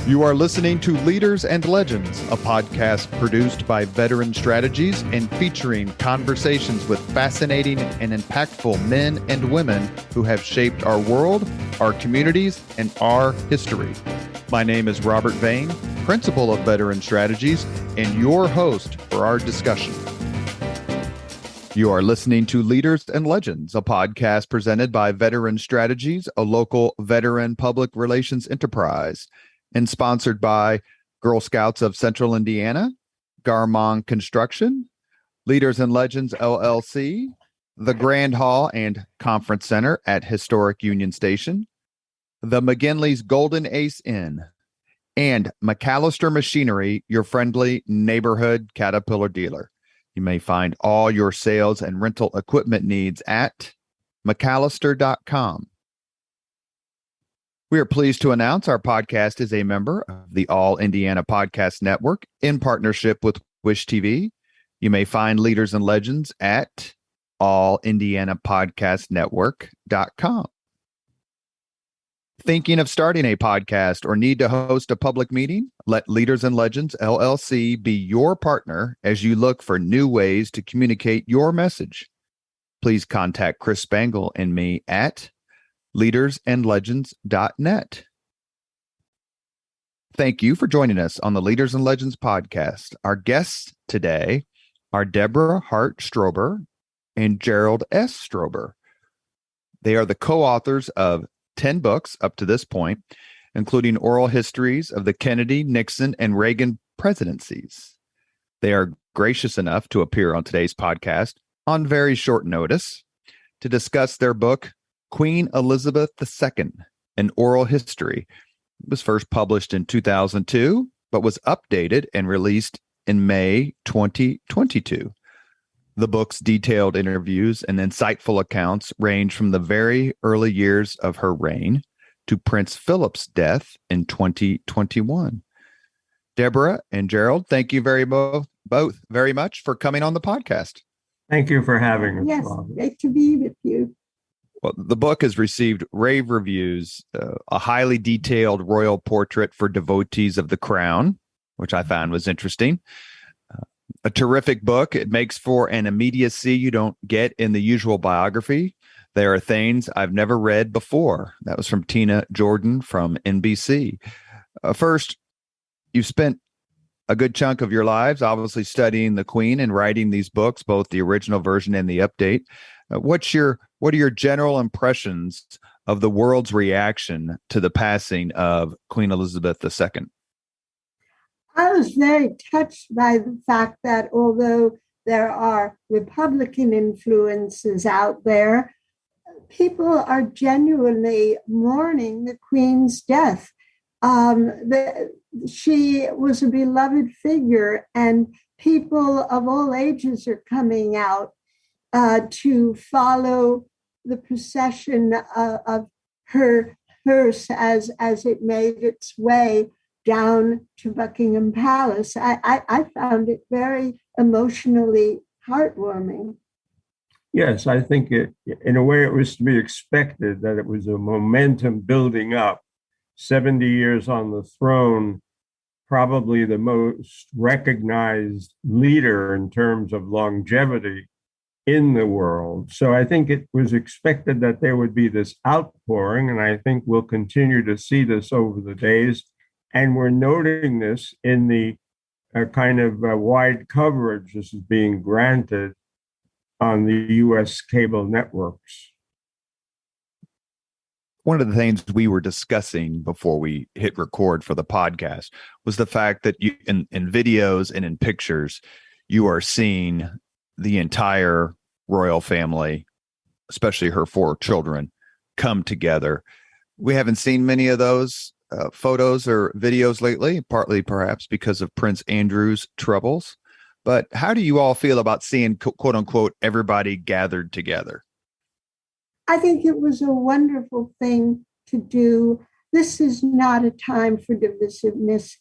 You are listening to Leaders and Legends, a podcast produced by Veteran Strategies and featuring conversations with fascinating and impactful men and women who have shaped our world, our communities, and our history. My name is Robert Vane, Principal of Veteran Strategies, and your host for our discussion. You are listening to Leaders and Legends, a podcast presented by Veteran Strategies, a local veteran public relations enterprise, and sponsored by Girl Scouts of Central Indiana, Garmong Construction, Leaders and Legends LLC, the Grand Hall and Conference Center at Historic Union Station, the McGinley's Golden Ace Inn, and McAllister Machinery, your friendly neighborhood Caterpillar dealer. You may find all your sales and rental equipment needs at McAllister.com. We are pleased to announce our podcast is a member of the All Indiana Podcast Network in partnership with Wish TV. You may find Leaders and Legends at allindianapodcastnetwork.com. Thinking of starting a podcast or need to host a public meeting? Let Leaders and Legends LLC be your partner as you look for new ways to communicate your message. Please contact Chris Spangle and me at leadersandlegends.net. Thank you for joining us on the Leaders and Legends podcast. Our guests today are Deborah Hart Strober and Gerald S. Strober. They are the co-authors of 10 books up to this point, including oral histories of the Kennedy, Nixon, and Reagan presidencies. They are gracious enough to appear on today's podcast on very short notice to discuss their book, Queen Elizabeth II, an Oral History. It was first published in 2002, but was updated and released in May 2022. The book's detailed interviews and insightful accounts range from the very early years of her reign to Prince Philip's death in 2021. Deborah and Gerald, thank you both very much for coming on the podcast. Thank you for having us. Yes, Robert. great to be with you. Well, the book has received rave reviews, a highly detailed royal portrait for devotees of the crown, which I found was interesting. A terrific book. It makes for an immediacy you don't get in the usual biography. There are things I've never read before. That was from Tina Jordan from NBC. First, you've spent a good chunk of your lives obviously studying the Queen and writing these books, both the original version and the update. What are your general impressions of the world's reaction to the passing of Queen Elizabeth II? I was very touched by the fact that although there are Republican influences out there, people are genuinely mourning the Queen's death. She was a beloved figure, and people of all ages are coming out to follow the procession of her hearse as it made its way down to Buckingham Palace. I found it very emotionally heartwarming. Yes, I think in a way it was to be expected that it was a momentum building up. 70 years on the throne, probably the most recognized leader in terms of longevity in the world. So I think it was expected that there would be this outpouring, and I think we'll continue to see this over the days. And we're noting this in the kind of wide coverage this is being granted on the U.S. cable networks. One of the things we were discussing before we hit record for the podcast was the fact that you, in videos and in pictures, you are seeing the entire royal family, especially her 4 children, come together. We haven't seen many of those photos or videos lately, partly perhaps because of Prince Andrew's troubles. But how do you all feel about seeing, quote unquote, everybody gathered together? I think it was a wonderful thing to do. This is not a time for divisiveness.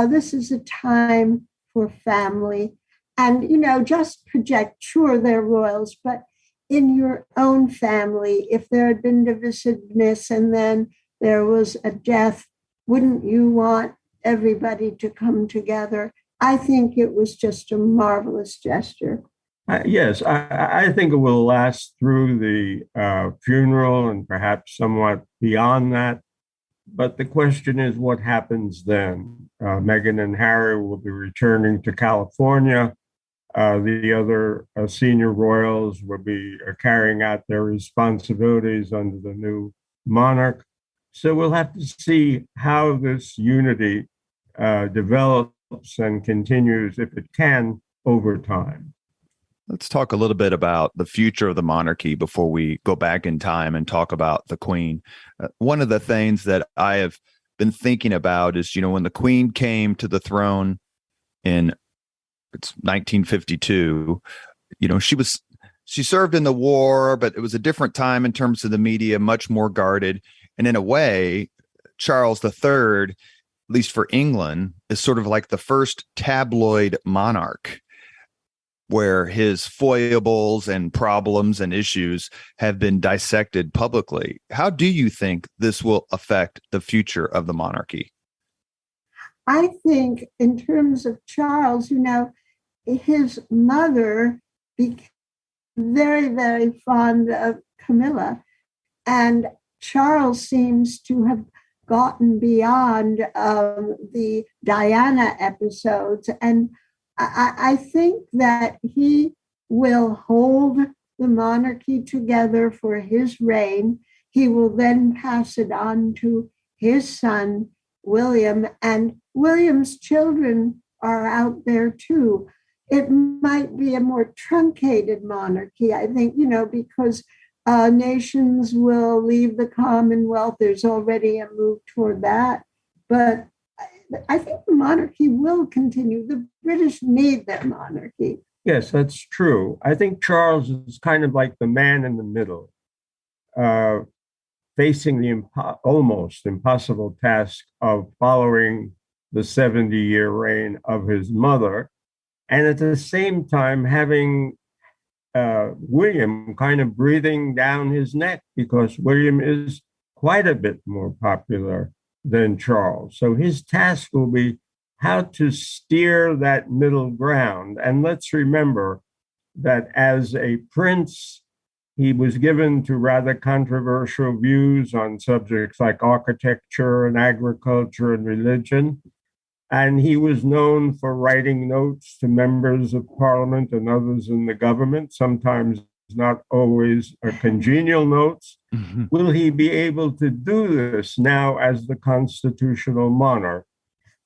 This is a time for family. And, just project, sure, they're royals, but in your own family, if there had been divisiveness and then there was a death, wouldn't you want everybody to come together? I think it was just a marvelous gesture. Yes, I think it will last through the funeral and perhaps somewhat beyond that. But the question is, what happens then? Meghan and Harry will be returning to California. The other senior royals will be carrying out their responsibilities under the new monarch. So we'll have to see how this unity develops and continues, if it can, over time. Let's talk a little bit about the future of the monarchy before we go back in time and talk about the Queen. One of the things that I have been thinking about is, when the Queen came to the throne in 1952, she served in the war, but it was a different time in terms of the media, much more guarded. And in a way, Charles III, at least for England, is sort of like the first tabloid monarch, where his foibles and problems and issues have been dissected publicly. How do you think this will affect the future of the monarchy? I think in terms of Charles, his mother became very, very fond of Camilla, and Charles seems to have gotten beyond the Diana episodes. And I think that he will hold the monarchy together for his reign. He will then pass it on to his son, William, and William's children are out there too. It might be a more truncated monarchy, I think, because nations will leave the Commonwealth. There's already a move toward that. But I think the monarchy will continue. The British need their monarchy. Yes, that's true. I think Charles is kind of like the man in the middle, facing the almost impossible task of following the 70-year reign of his mother, and at the same time having William kind of breathing down his neck, because William is quite a bit more popular than Charles. So his task will be how to steer that middle ground. And let's remember that as a prince, he was given to rather controversial views on subjects like architecture and agriculture and religion. And he was known for writing notes to members of parliament and others in the government, sometimes not always congenial notes. Mm-hmm. Will he be able to do this now as the constitutional monarch?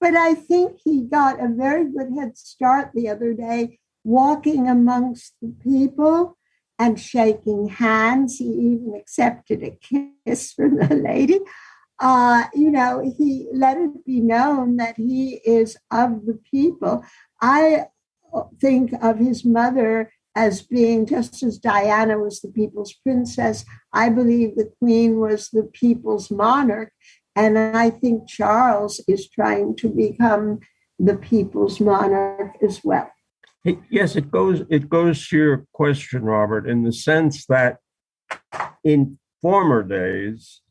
But I think he got a very good head start the other day, walking amongst the people and shaking hands. He even accepted a kiss from the lady. He let it be known that he is of the people. I think of his mother as being, just as Diana was the people's princess, I believe the Queen was the people's monarch. And I think Charles is trying to become the people's monarch as well. Yes, it goes to your question, Robert, in the sense that in former days,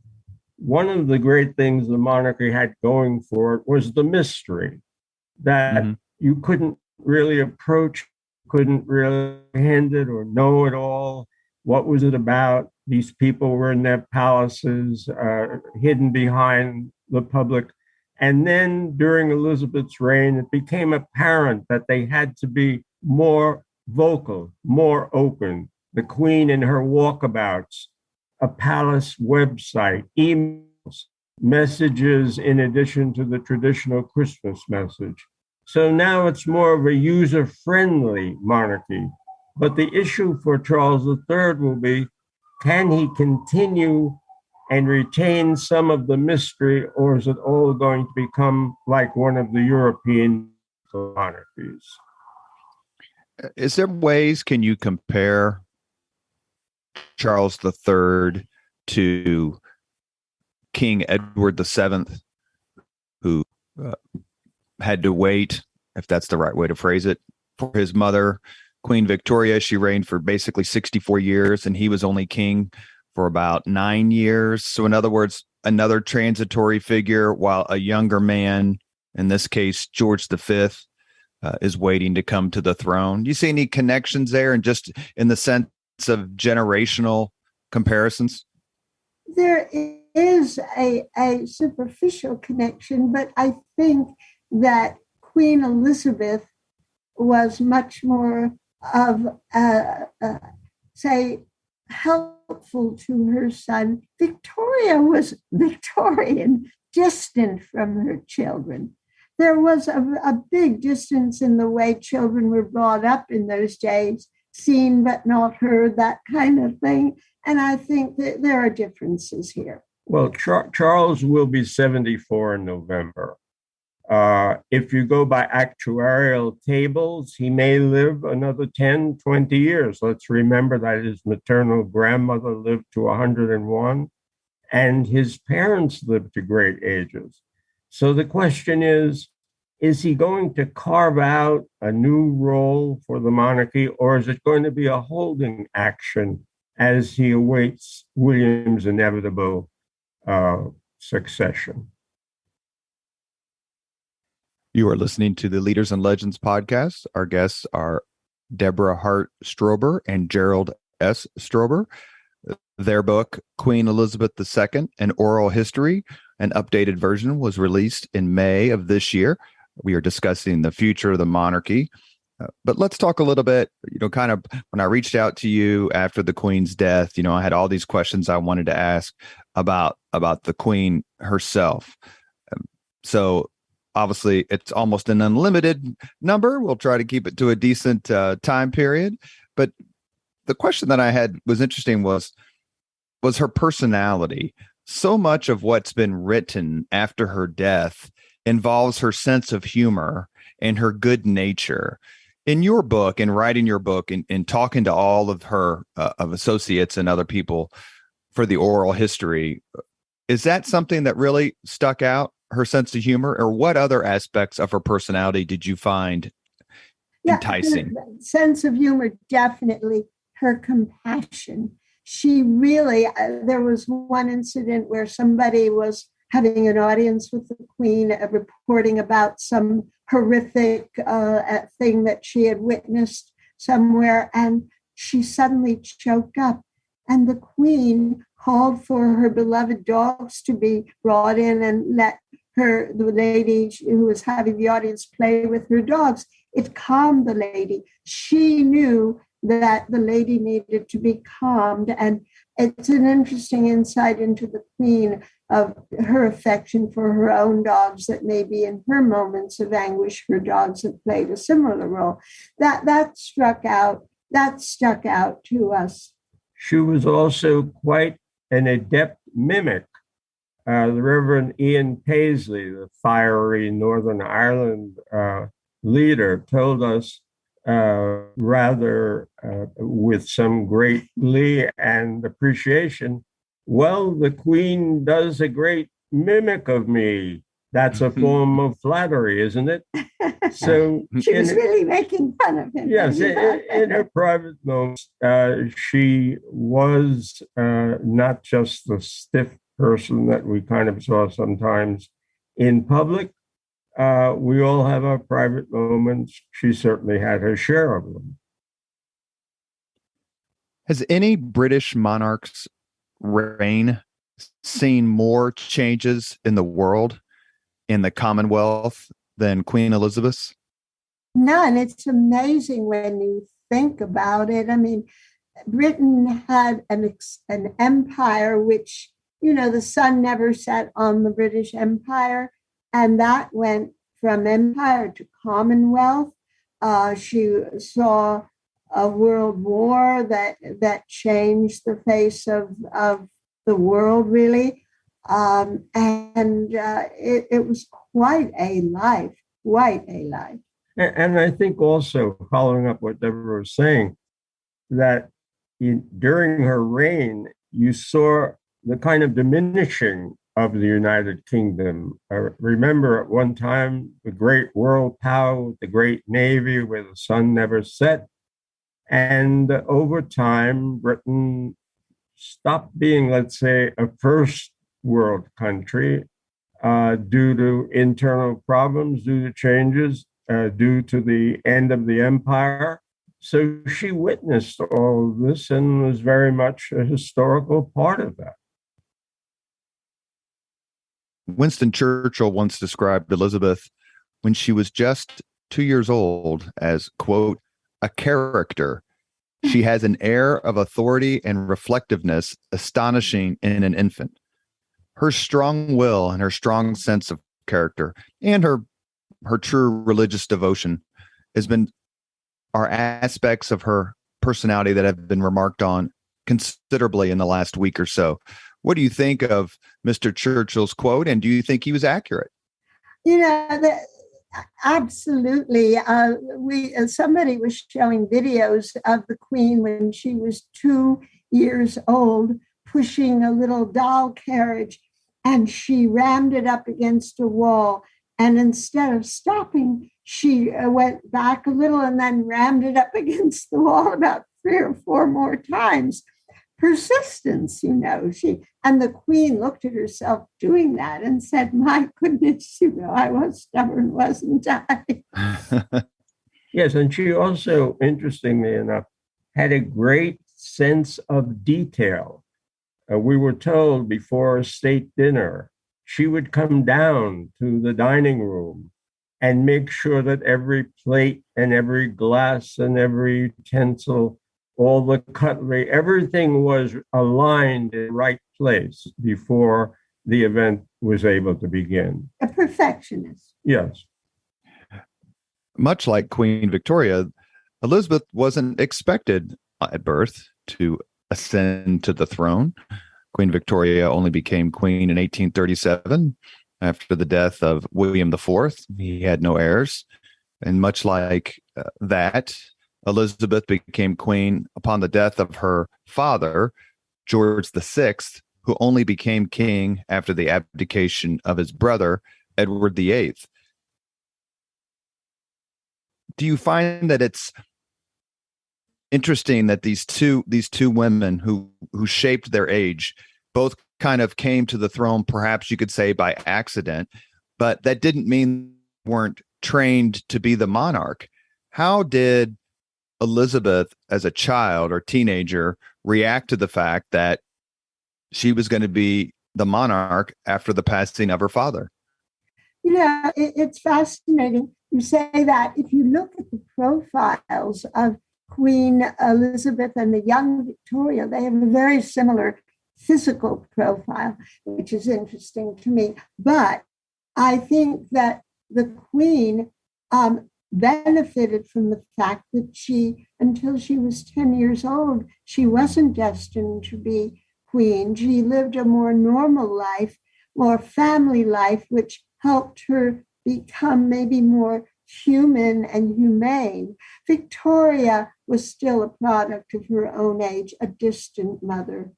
one of the great things the monarchy had going for it was the mystery that you couldn't really approach, couldn't really hand it or know it all. What was it about? These people were in their palaces, hidden behind the public. And then during Elizabeth's reign, it became apparent that they had to be more vocal, more open. The Queen in her walkabouts, a palace website, emails, messages in addition to the traditional Christmas message. So now it's more of a user-friendly monarchy. But the issue for Charles III will be, can he continue and retain some of the mystery, or is it all going to become like one of the European monarchies? Is there ways, can you compare Charles III to King Edward VII, who had to wait, if that's the right way to phrase it, for his mother, Queen Victoria? She reigned for basically 64 years, and he was only king for about 9 years. So in other words, another transitory figure, while a younger man, in this case, George V, is waiting to come to the throne. Do you see any connections there, and just in the sense of generational comparisons? There is a superficial connection, but I think that Queen Elizabeth was much more of, say, helpful to her son. Victoria was Victorian, distant from her children. There was a big distance in the way children were brought up in those days, seen but not heard, that kind of thing. And I think that there are differences here. Well, Charles will be 74 in November. If you go by actuarial tables, he may live another 10, 20 years. Let's remember that his maternal grandmother lived to 101, and his parents lived to great ages. So the question is he going to carve out a new role for the monarchy, or is it going to be a holding action as he awaits William's inevitable succession? You are listening to the Leaders and Legends podcast. Our guests are Deborah Hart Strober and Gerald S. Strober. Their book, Queen Elizabeth II, An Oral History, an updated version, was released in May of this year. We are discussing the future of the monarchy. But let's talk a little bit, kind of when I reached out to you after the Queen's death, I had all these questions I wanted to ask about the Queen herself. So obviously, it's almost an unlimited number. We'll try to keep it to a decent time period. But the question that I had was interesting was her personality. So much of what's been written after her death involves her sense of humor and her good nature. In your book, in writing your book, in talking to all of her of associates and other people for the oral history, is that something that really stuck out, her sense of humor, or what other aspects of her personality did you find enticing? Her sense of humor, definitely. Her compassion. She really, there was one incident where somebody was having an audience with the Queen, reporting about some horrific thing that she had witnessed somewhere, and she suddenly choked up. And the Queen called for her beloved dogs to be brought in and let the lady who was having the audience play with her dogs. It calmed the lady. She knew that the lady needed to be calmed. And it's an interesting insight into the Queen, of her affection for her own dogs, that maybe in her moments of anguish, her dogs have played a similar role. That struck out to us. She was also quite an adept mimic. The Reverend Ian Paisley, the fiery Northern Ireland leader, told us with some great glee and appreciation, well, the Queen does a great mimic of me. That's a form of flattery, isn't it? So she was really making fun of him. Yes, in her private moments, she was not just the stiff person that we kind of saw sometimes in public. We all have our private moments. She certainly had her share of them. Has any British monarch's reign seen more changes in the world, in the Commonwealth, than Queen Elizabeth's? None. It's amazing when you think about it. I mean, Britain had an empire which, the sun never set on the British Empire, and that went from empire to Commonwealth. She saw a world war that changed the face of the world, really. It was quite a life. And I think also, following up what Deborah was saying, that during her reign, you saw the kind of diminishing of the United Kingdom. Remember at one time, the great world power, the great navy where the sun never set. And over time, Britain stopped being, let's say, a first world country due to internal problems, due to changes, due to the end of the empire. So she witnessed all of this and was very much a historical part of that. Winston Churchill once described Elizabeth when she was just 2 years old as, quote, a character. She has an air of authority and reflectiveness astonishing in an infant. Her strong will and her strong sense of character and her true religious devotion are aspects of her personality that have been remarked on considerably in the last week or so. What do you think of Mr. Churchill's quote, and do you think he was accurate? Absolutely. Somebody was showing videos of the Queen when she was 2 years old, pushing a little doll carriage, and she rammed it up against a wall. And instead of stopping, she went back a little and then rammed it up against the wall about 3 or 4 more times. Persistence, and the Queen looked at herself doing that and said, my goodness, I was stubborn, wasn't I? Yes, and she also, interestingly enough, had a great sense of detail. We were told before a state dinner, she would come down to the dining room and make sure that every plate and every glass and every utensil, all the cutlery, everything was aligned in the right place before the event was able to begin. A perfectionist. Yes. Much like Queen Victoria, Elizabeth wasn't expected at birth to ascend to the throne. Queen Victoria only became queen in 1837 after the death of William IV. He had no heirs. And much like that, Elizabeth became queen upon the death of her father, George VI, who only became king after the abdication of his brother, Edward VIII. Do you find that it's interesting that these two women who shaped their age both kind of came to the throne, perhaps you could say by accident, but that didn't mean they weren't trained to be the monarch? How did Elizabeth, as a child or teenager, react to the fact that she was going to be the monarch after the passing of her father? It's fascinating. You say that if you look at the profiles of Queen Elizabeth and the young Victoria, they have a very similar physical profile, which is interesting to me. But I think that the Queen benefited from the fact that until she was 10 years old, she wasn't destined to be queen. She lived a more normal life, more family life, which helped her become maybe more human and humane. Victoria was still a product of her own age, a distant mother.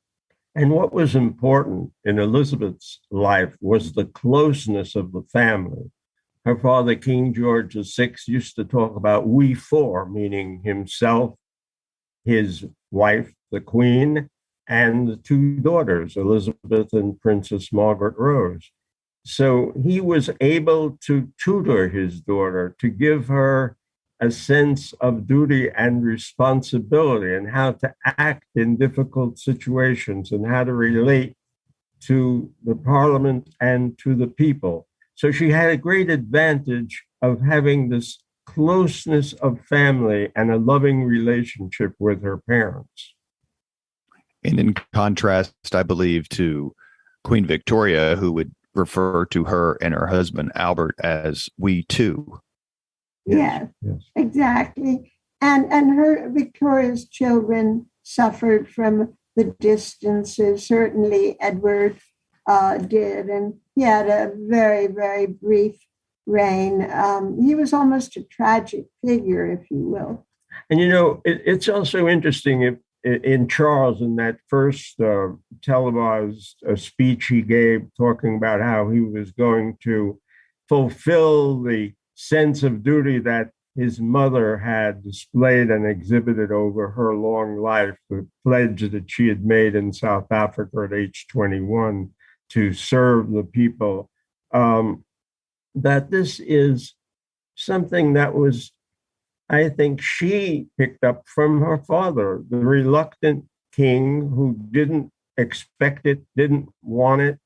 And what was important in Elizabeth's life was the closeness of the family. Her father, King George VI, used to talk about we four, meaning himself, his wife, the Queen, and the 2 daughters, Elizabeth and Princess Margaret Rose. So he was able to tutor his daughter, to give her a sense of duty and responsibility and how to act in difficult situations and how to relate to the parliament and to the people. So she had a great advantage of having this closeness of family and a loving relationship with her parents. And in contrast, I believe, to Queen Victoria, who would refer to her and her husband, Albert, as we two. Yes. Exactly. And her Victoria's children suffered from the distances. Certainly Edward did. And he had a very, very brief reign. He was almost a tragic figure, if you will. And, it's also interesting in Charles, in that first televised speech he gave, talking about how he was going to fulfill the sense of duty that his mother had displayed and exhibited over her long life, the pledge that she had made in South Africa at age 21, to serve the people, that this is something that was, I think, she picked up from her father, the reluctant king who didn't expect it, didn't want it,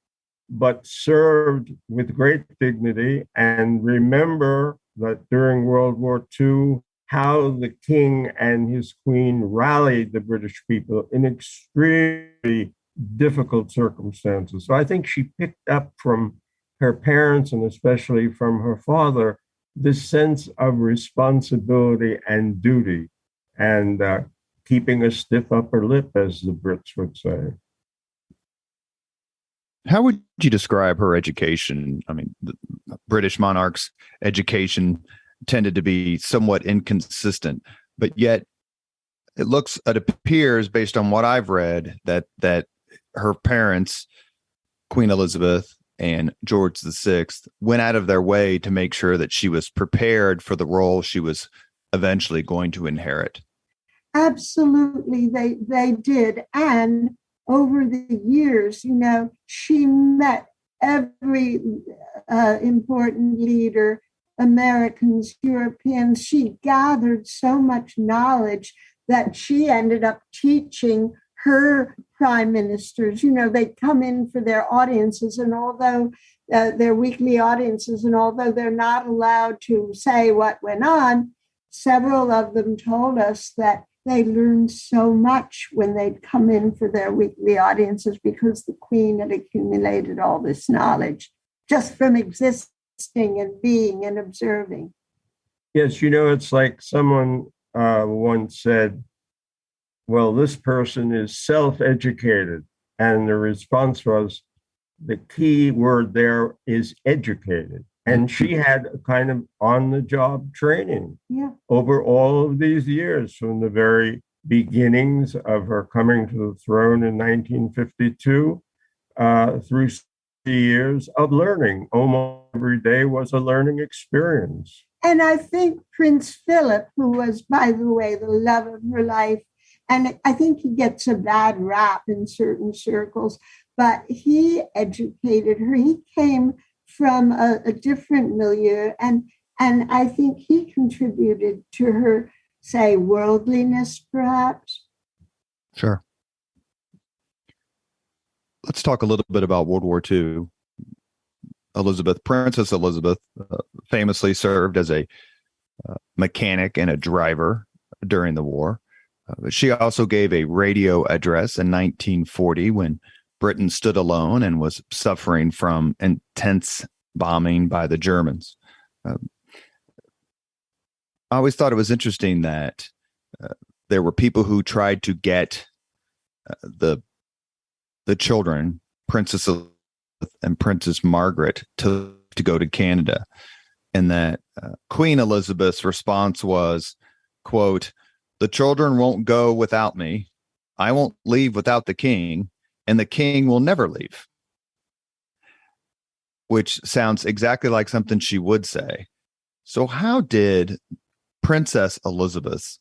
but served with great dignity. And remember that during World War II, how the king and his queen rallied the British people in extremely difficult circumstances. So I think she picked up from her parents, and especially from her father, this sense of responsibility and duty, and keeping a stiff upper lip, as the Brits would say. How would you describe her education? I mean, the British monarch's education tended to be somewhat inconsistent, but yet it appears based on what I've read that her parents, Queen Elizabeth and George VI, went out of their way to make sure that she was prepared for the role she was eventually going to inherit. Absolutely, they did. And over the years, she met every important leader, Americans, Europeans. She gathered so much knowledge that she ended up teaching her prime ministers. They'd come in for their audiences, and although their weekly audiences, and although they're not allowed to say what went on, several of them told us that they learned so much when they'd come in for their weekly audiences because the Queen had accumulated all this knowledge just from existing and being and observing. Yes, it's like someone once said, well, this person is self-educated. And the response was, the key word there is educated. And she had a kind of on-the-job training over all of these years, from the very beginnings of her coming to the throne in 1952 through years of learning. Almost every day was a learning experience. And I think Prince Philip, who was, by the way, the love of her life, and I think he gets a bad rap in certain circles, but he educated her. He came from a different milieu, and I think he contributed to her, say, worldliness, perhaps. Sure. Let's talk a little bit about World War II. Princess Elizabeth famously served as a mechanic and a driver during the war. But she also gave a radio address in 1940 when Britain stood alone and was suffering from intense bombing by the Germans. I always thought it was interesting that there were people who tried to get the children, Princess Elizabeth and Princess Margaret, to go to Canada, and that Queen Elizabeth's response was, quote, "The children won't go without me. I won't leave without the king, and the king will never leave." Which sounds exactly like something she would say. So how did Princess Elizabeth's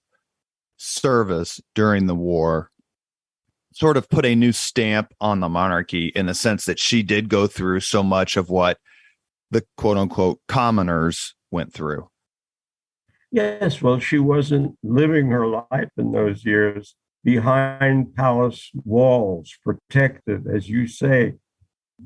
service during the war sort of put a new stamp on the monarchy, in the sense that she did go through so much of what the quote unquote commoners went through? Yes, well, she wasn't living her life in those years behind palace walls, protected, as you say.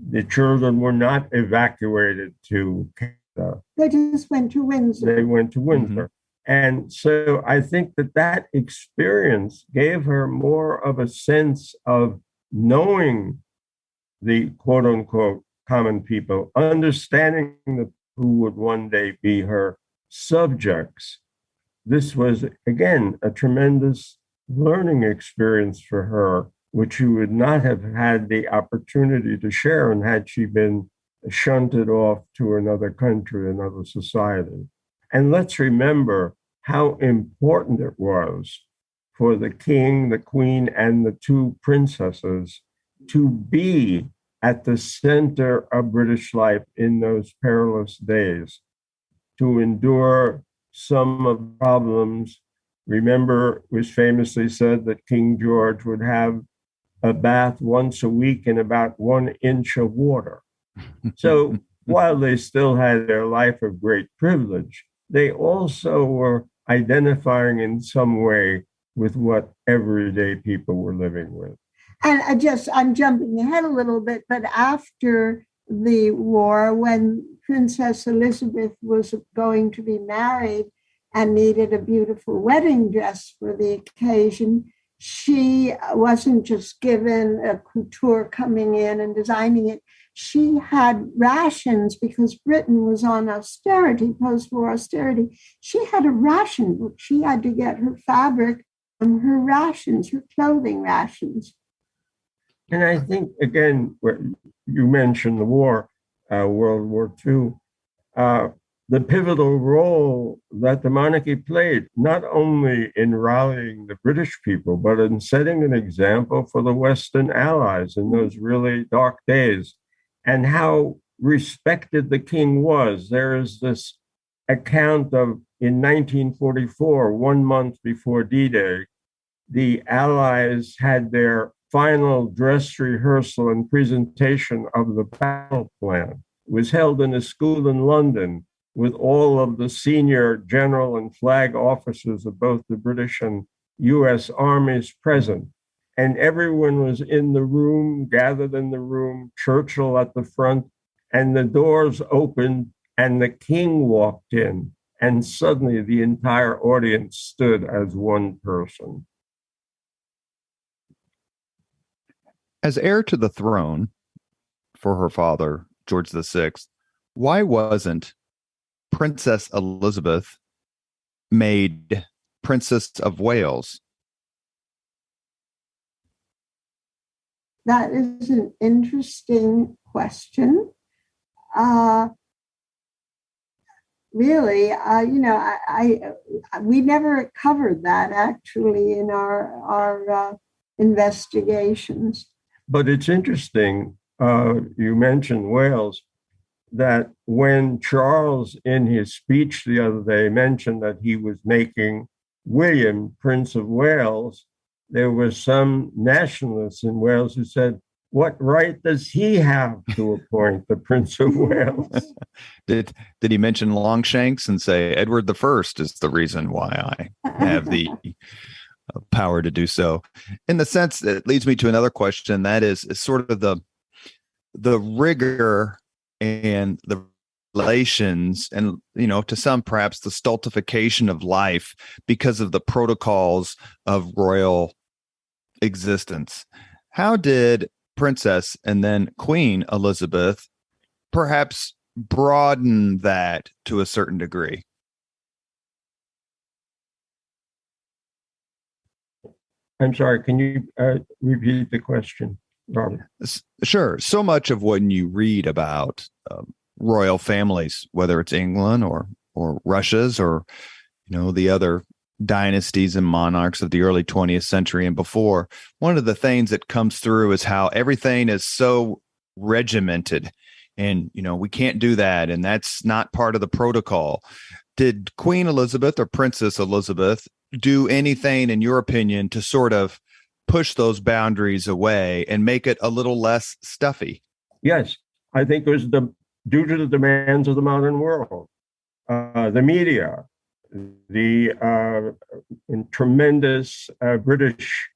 The children were not evacuated to Canada. They just went to Windsor. They went to Windsor. And so I think that experience gave her more of a sense of knowing the quote unquote common people, understanding who would one day be her subjects. This was, again, a tremendous learning experience for her, which she would not have had the opportunity to share and had she been shunted off to another country, another society. And let's remember how important it was for the king, the queen, and the two princesses to be at the center of British life in those perilous days, to endure some of the problems. Remember, it was famously said that King George would have a bath once a week in about 1 inch of water. So while they still had their life of great privilege, they also were identifying in some way with what everyday people were living with. And I'm jumping ahead a little bit, but after the war, when Princess Elizabeth was going to be married and needed a beautiful wedding dress for the occasion, she wasn't just given a couture coming in and designing it. She had rations because Britain was on austerity, post-war austerity. She had a ration book. She had to get her fabric from her rations, her clothing rations. And I think, again, you mentioned the war, World War II, the pivotal role that the monarchy played, not only in rallying the British people, but in setting an example for the Western allies in those really dark days, and how respected the king was. There is this account of in 1944, 1 month before D-Day, the allies had their final dress rehearsal and presentation of the battle plan. It was held in a school in London with all of the senior general and flag officers of both the British and US armies present. And everyone was in the room, gathered in the room, Churchill at the front, and the doors opened and the king walked in. And suddenly the entire audience stood as one person. As heir to the throne for her father, George VI, why wasn't Princess Elizabeth made Princess of Wales? That is an interesting question. Really, we never covered that actually in our investigations. But it's interesting, you mentioned Wales, that when Charles, in his speech the other day, mentioned that he was making William Prince of Wales, there were some nationalists in Wales who said, what right does he have to appoint the Prince of Wales? Did he mention Longshanks and say Edward I is the reason why I have the power to do so? In the sense that it leads me to another question, that is sort of the rigor and the relations and, to some perhaps the stultification of life because of the protocols of royal existence. How did Princess and then Queen Elizabeth perhaps broaden that to a certain degree? I'm sorry, can you repeat the question, Robert? Sure. So much of when you read about royal families, whether it's England or Russia's or, the other dynasties and monarchs of the early 20th century and before, one of the things that comes through is how everything is so regimented and, we can't do that. And that's not part of the protocol. Did Queen Elizabeth or Princess Elizabeth do anything, in your opinion, to sort of push those boundaries away and make it a little less stuffy? Yes, I think it was due to the demands of the modern world, the media, the tremendous British,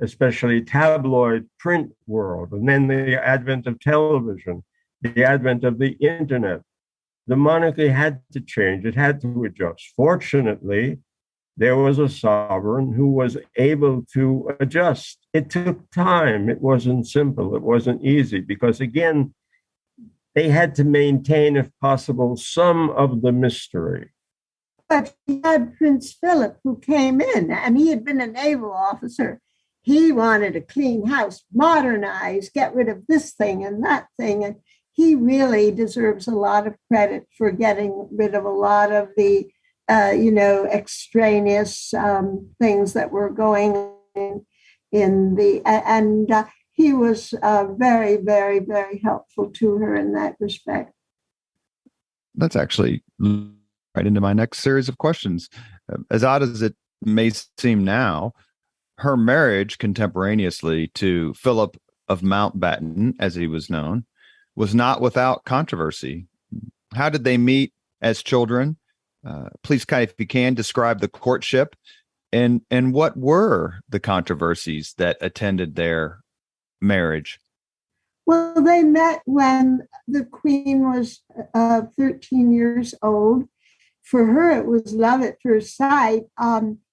especially tabloid print world, and then the advent of television, the advent of the internet. The monarchy had to change. It had to adjust. Fortunately, there was a sovereign who was able to adjust. It took time. It wasn't simple. It wasn't easy because, again, they had to maintain, if possible, some of the mystery. But he had Prince Philip who came in, and he had been a naval officer. He wanted a clean house, modernize, get rid of this thing and that thing. And he really deserves a lot of credit for getting rid of a lot of the extraneous things that were going on in the, and he was very, very, very helpful to her in that respect. That's actually right into my next series of questions. As odd as it may seem now, her marriage contemporaneously to Philip of Mountbatten, as he was known, was not without controversy. How did they meet as children? Please, if you can, describe the courtship and what were the controversies that attended their marriage? Well, they met when the Queen was 13 years old. For her, it was love at first sight.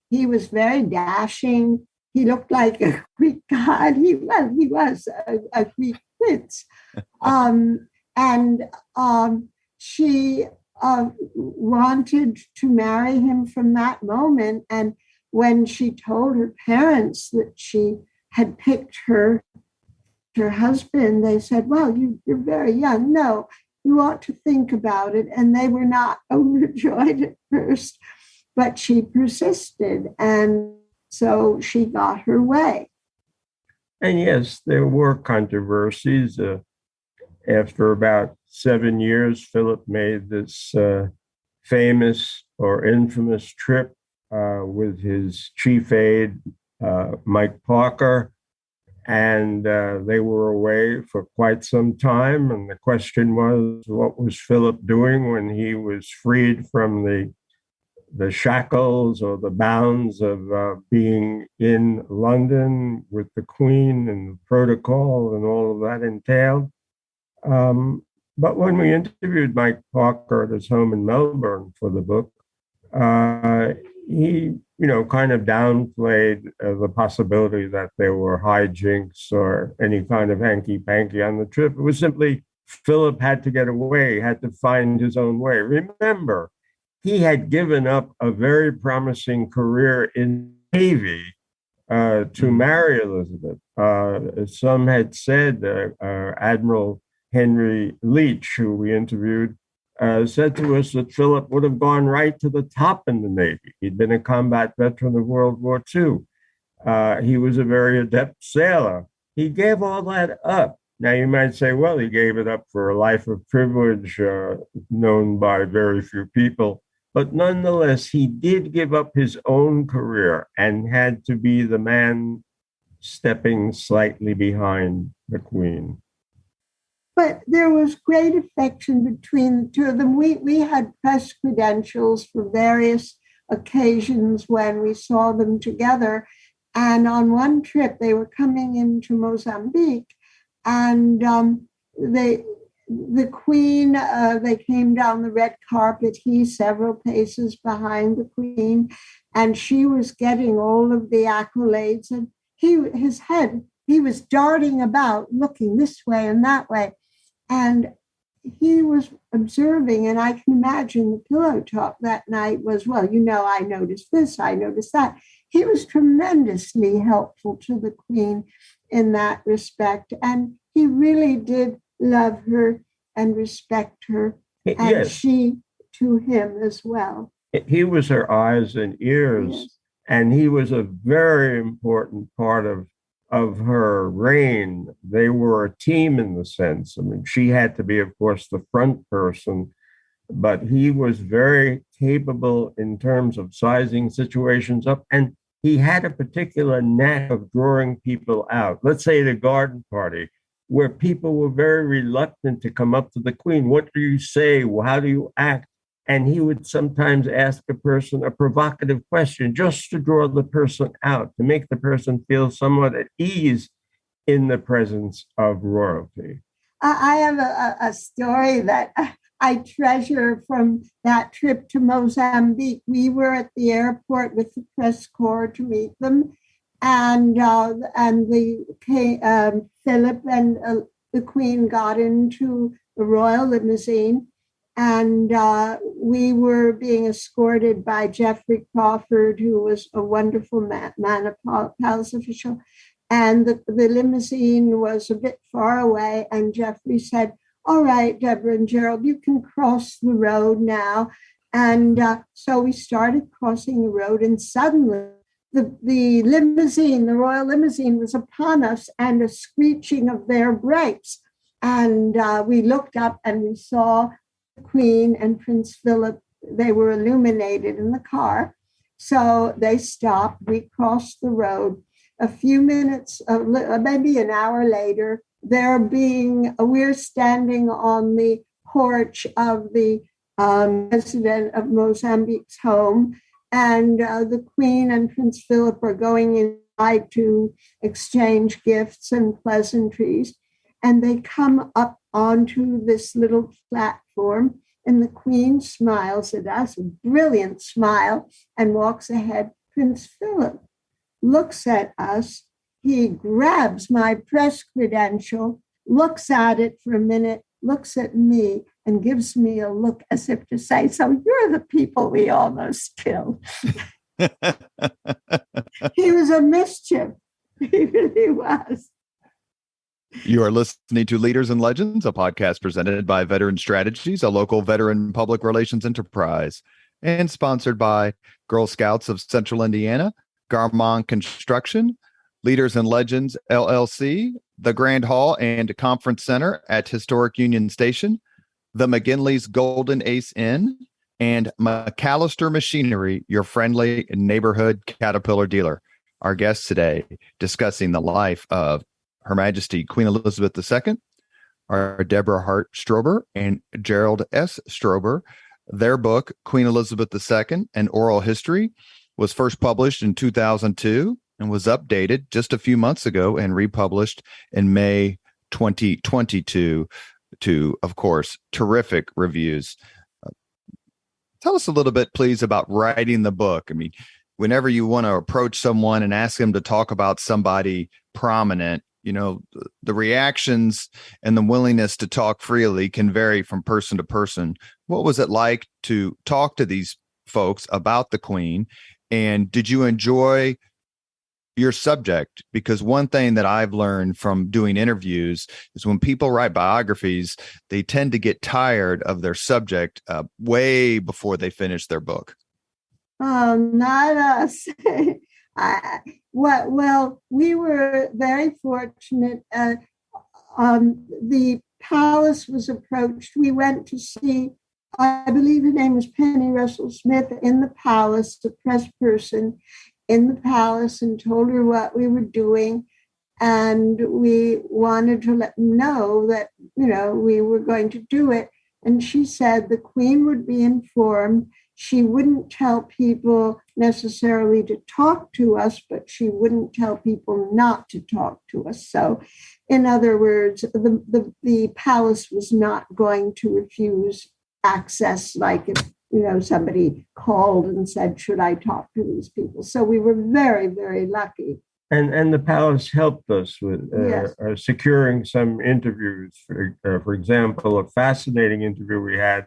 He was very dashing. He looked like a Greek god. He was a Greek prince. She wanted to marry him from that moment. And when she told her parents that she had picked her husband, they said, well, you're very young. No, you ought to think about it. And they were not overjoyed at first, but she persisted. And so she got her way. And yes, there were controversies. After about 7 years, Philip made this famous or infamous trip with his chief aide, Mike Parker. And they were away for quite some time. And the question was, what was Philip doing when he was freed from the shackles or the bounds of being in London with the Queen and the protocol and all of that entailed? But when we interviewed Mike Parker at his home in Melbourne for the book, he, kind of downplayed the possibility that there were hijinks or any kind of hanky-panky on the trip. It was simply Philip had to get away, had to find his own way. Remember, he had given up a very promising career in the Navy to marry Elizabeth. Some had said Admiral Henry Leach, who we interviewed, said to us that Philip would have gone right to the top in the Navy. He'd been a combat veteran of World War II. He was a very adept sailor. He gave all that up. Now, you might say, well, he gave it up for a life of privilege known by very few people. But nonetheless, he did give up his own career and had to be the man stepping slightly behind the Queen. But there was great affection between the two of them. We had press credentials for various occasions when we saw them together. And on one trip, they were coming into Mozambique, and the Queen, they came down the red carpet, he several paces behind the Queen, and she was getting all of the accolades. And he was darting about, looking this way and that way. And he was observing, and I can imagine the pillow talk that night was, well, I noticed this, I noticed that. He was tremendously helpful to the Queen in that respect. And he really did love her and respect her, and yes, she to him as well. He was her eyes and ears, yes, and he was a very important part of her reign. They were a team in the sense. I mean, she had to be, of course, the front person, but he was very capable in terms of sizing situations up. And he had a particular knack of drawing people out. Let's say at a garden party where people were very reluctant to come up to the Queen. What do you say? How do you act? And he would sometimes ask a person a provocative question just to draw the person out, to make the person feel somewhat at ease in the presence of royalty. I have a story that I treasure from that trip to Mozambique. We were at the airport with the press corps to meet them, and Philip and the Queen got into the royal limousine. And we were being escorted by Geoffrey Crawford, who was a wonderful Manor Palace official. And the limousine was a bit far away. And Geoffrey said, all right, Deborah and Gerald, you can cross the road now. And so we started crossing the road. And suddenly the limousine, the royal limousine, was upon us, and a screeching of their brakes. And we looked up and we saw Queen and Prince Philip. They were illuminated in the car. So they stopped. We crossed the road. a few minutes, maybe an hour later, we're standing on the porch of the president of Mozambique's home, and the Queen and Prince Philip are going inside to exchange gifts and pleasantries. And they come up onto this little platform, and the Queen smiles at us, a brilliant smile, and walks ahead. Prince Philip looks at us. He grabs my press credential, looks at it for a minute, looks at me, and gives me a look as if to say, "So you're the people we almost killed." He was a mischief. He really was. You are listening to Leaders and Legends, a podcast presented by Veteran Strategies, a local veteran public relations enterprise, and sponsored by Girl Scouts of Central Indiana, Garmong Construction, Leaders and Legends, LLC, the Grand Hall and Conference Center at Historic Union Station, the McGinley's Golden Ace Inn, and McAllister Machinery, your friendly neighborhood Caterpillar dealer. Our guests today discussing the life of Her Majesty Queen Elizabeth II are Deborah Hart Strober and Gerald S. Strober. Their book, Queen Elizabeth II, An Oral History, was first published in 2002 and was updated just a few months ago and republished in May 2022 to, of course, terrific reviews. Tell us a little bit, please, about writing the book. I mean, whenever you want to approach someone and ask them to talk about somebody prominent, you know, the reactions and the willingness to talk freely can vary from person to person. What was it like to talk to these folks about the Queen? And did you enjoy your subject? Because one thing that I've learned from doing interviews is when people write biographies, they tend to get tired of their subject way before they finish their book. Oh, not us. Well, we were very fortunate. The palace was approached. We went to see, I believe her name was Penny Russell Smith, in the palace, the press person in the palace, and told her what we were doing. And we wanted to let them know that, you know, we were going to do it. And she said the Queen would be informed. She wouldn't tell people necessarily to talk to us, but she wouldn't tell people not to talk to us. So, in other words, the palace was not going to refuse access, like if, you know, somebody called and said, "Should I talk to these people?" So we were very, very lucky. And the palace helped us with Yes. securing some interviews. For example, a fascinating interview we had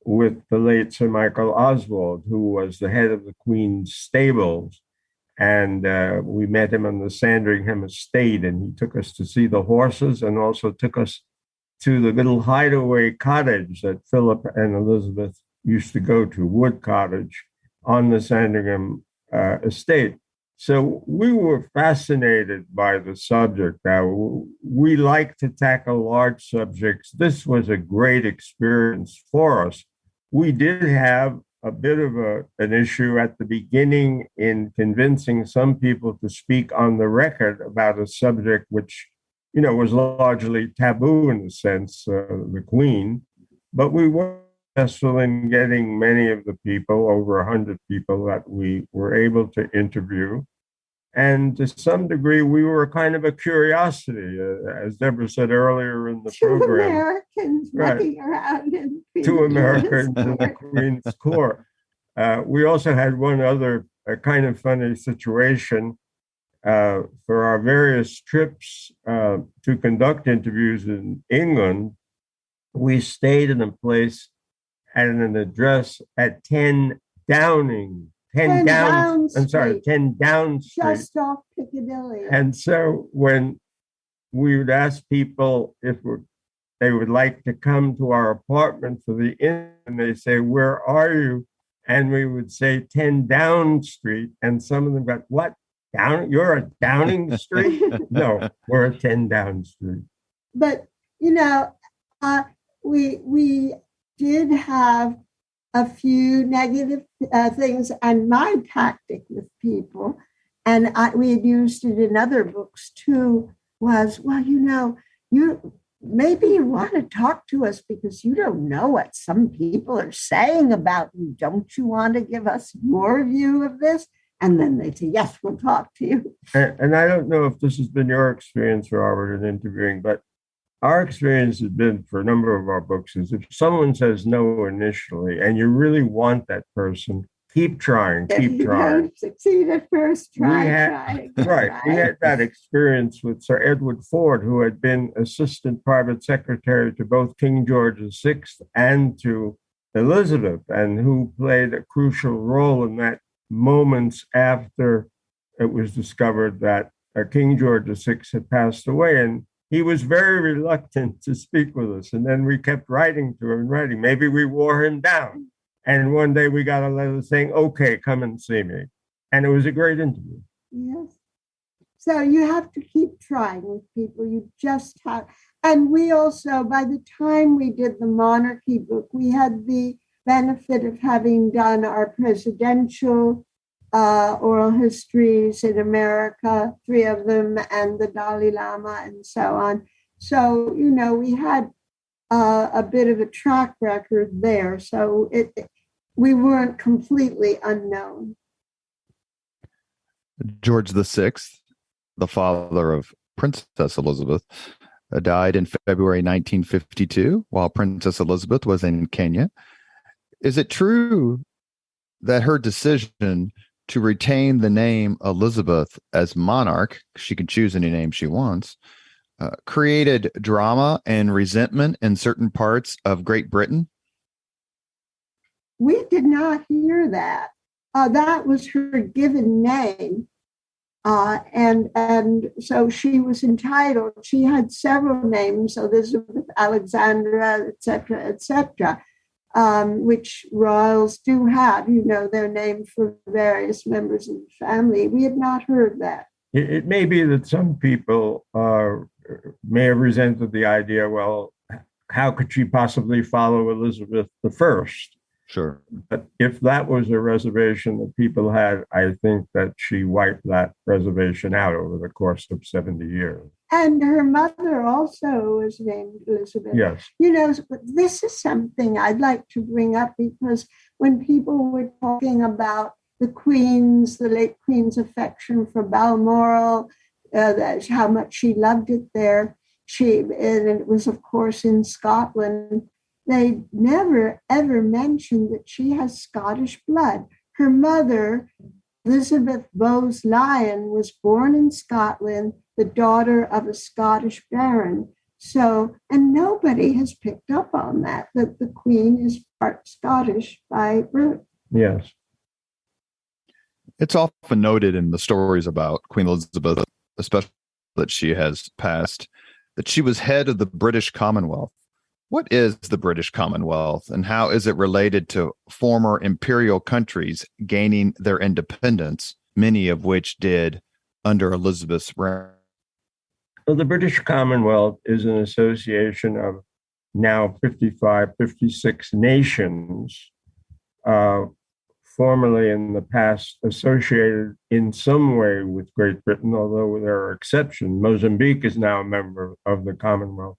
with the late Sir Michael Oswald, who was the head of the Queen's stables. And we met him on the Sandringham estate, and he took us to see the horses and also took us to the little hideaway cottage that Philip and Elizabeth used to go to, Wood Cottage, on the Sandringham estate. So we were fascinated by the subject. Now, we like to tackle large subjects. This was a great experience for us. We did have a bit of an issue at the beginning in convincing some people to speak on the record about a subject which, you know, was largely taboo in a sense, the Queen. But we were successful in getting many of the people, over 100 people, that we were able to interview. And to some degree, we were kind of a curiosity, as Deborah said earlier in the program. Americans running around in Two Americans in the Queen's court. We also had one other kind of funny situation. For our various trips to conduct interviews in England, we stayed in a place at an address at 10 Downing. 10 Down Street. Just off Piccadilly. And so when we would ask people if they would like to come to our apartment for the inn, and they say, "Where are you?" And we would say 10 Down Street. And some of them got, "What? You're at Downing Street?" No, we're at 10 Down Street. But, you know, we did have a few negative things, and my tactic with people and we had used it in other books too, was, well, you maybe you want to talk to us because you don't know what some people are saying about you. Don't you want to give us your view of this? And then they say, yes, we'll talk to you. And I don't know if this has been your experience, Robert, in interviewing, but our experience has been for a number of our books is if someone says no initially and you really want that person, keep trying, keep If you trying. don't succeed at first, try. Right. We had that experience with Sir Edward Ford, who had been assistant private secretary to both King George VI and to Elizabeth, and who played a crucial role in that moments after it was discovered that King George VI had passed away. And he was very reluctant to speak with us. And then we kept writing to him and writing. Maybe we wore him down. And one day we got a letter saying, okay, come and see me. And it was a great interview. Yes. So you have to keep trying with people. You just have. And we also, by the time we did the monarchy book, we had the benefit of having done our presidential oral histories in America, 3 of them, and the Dalai Lama and so on. So, we had a bit of a track record there. So we weren't completely unknown. George VI, the father of Princess Elizabeth, died in February 1952 while Princess Elizabeth was in Kenya. Is it true that her decision to retain the name Elizabeth as monarch, she can choose any name she wants, created drama and resentment in certain parts of Great Britain? We did not hear that. That was her given name. And so she was entitled, she had several names, Elizabeth, Alexandra, et cetera, which royals do have, their name for various members of the family. We had not heard that. It may be that some people may have resented the idea, well, how could she possibly follow Elizabeth I? Sure. But if that was a reservation that people had, I think that she wiped that reservation out over the course of 70 years. And her mother also was named Elizabeth. Yes. This is something I'd like to bring up because when people were talking about the late Queen's affection for Balmoral, how much she loved it there, and it was, of course, in Scotland. They never, ever mentioned that she has Scottish blood. Her mother, Elizabeth Bowes-Lyon, was born in Scotland, the daughter of a Scottish baron. So, and nobody has picked up on that the Queen is part Scottish by birth. Yes. It's often noted in the stories about Queen Elizabeth, especially that she has passed, that she was head of the British Commonwealth. What is the British Commonwealth and how is it related to former imperial countries gaining their independence, many of which did under Elizabeth's reign? Well, the British Commonwealth is an association of now 56 nations, formerly in the past associated in some way with Great Britain, although there are exceptions. Mozambique is now a member of the Commonwealth.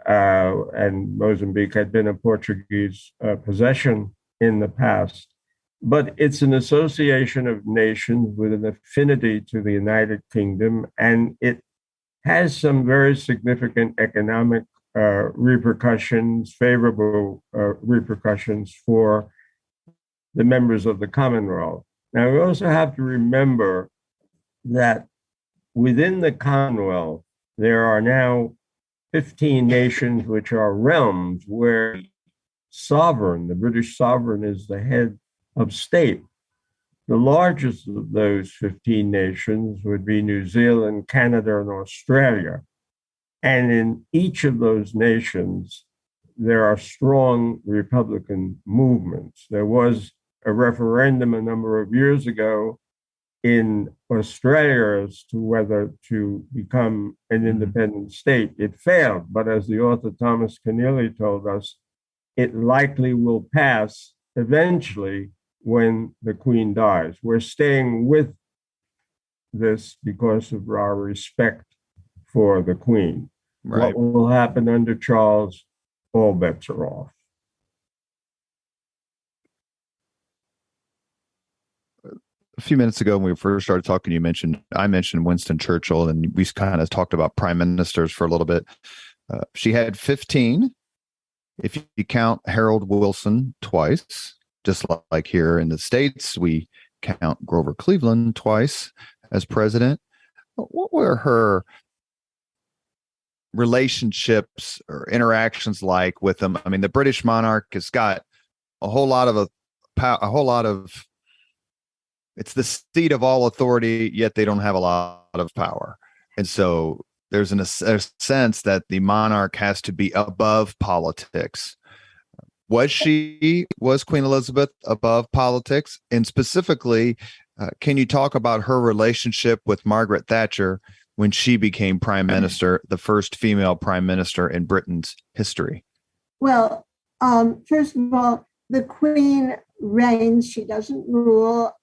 And Mozambique had been a Portuguese possession in the past. But it's an association of nations with an affinity to the United Kingdom, and it has some very significant economic repercussions, favorable repercussions for the members of the Commonwealth. Now, we also have to remember that within the Commonwealth, there are now 15 nations which are realms where the British sovereign is the head of state. The largest of those 15 nations would be New Zealand, Canada, and Australia. And in each of those nations, there are strong Republican movements. There was a referendum a number of years ago in Australia as to whether to become an independent state. It failed, but as the author Thomas Keneally told us, it likely will pass eventually when the Queen dies. We're staying with this because of our respect for the Queen. Right. What will happen under Charles? All bets are off. A few minutes ago, when we first started talking, I mentioned Winston Churchill, and we kind of talked about prime ministers for a little bit. She had 15, if you count Harold Wilson twice, just like here in the States, we count Grover Cleveland twice as president. What were her relationships or interactions like with them? I mean, the British monarch has got a whole lot of it's the seat of all authority, yet they don't have a lot of power. And so there's a sense that the monarch has to be above politics. Was Queen Elizabeth above politics? And specifically, can you talk about her relationship with Margaret Thatcher when she became prime minister, the first female prime minister in Britain's history? Well, first of all, the Queen reigns, she doesn't rule.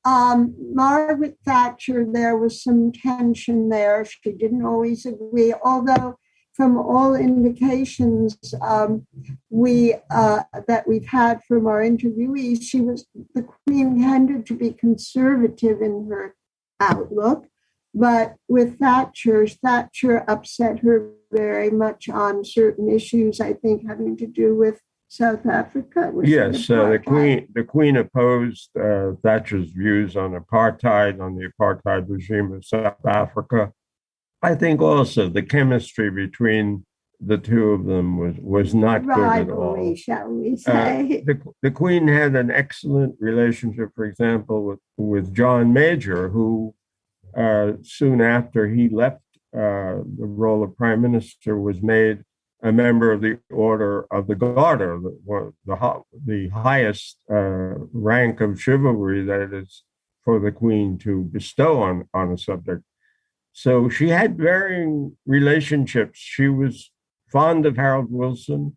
Margaret Thatcher, there was some tension there. She didn't always agree, although from all indications that we've had from our interviewees, the Queen tended to be conservative in her outlook. But with Thatcher upset her very much on certain issues, I think having to do with South Africa. Yes, the Queen opposed Thatcher's views on apartheid, on the apartheid regime of South Africa. I think also the chemistry between the two of them was not good at all. Shall we say? The Queen had an excellent relationship, for example, with John Major, who soon after he left the role of prime minister was made a member of the Order of the Garter, the highest rank of chivalry that it is for the Queen to bestow on a subject. So she had varying relationships. She was fond of Harold Wilson.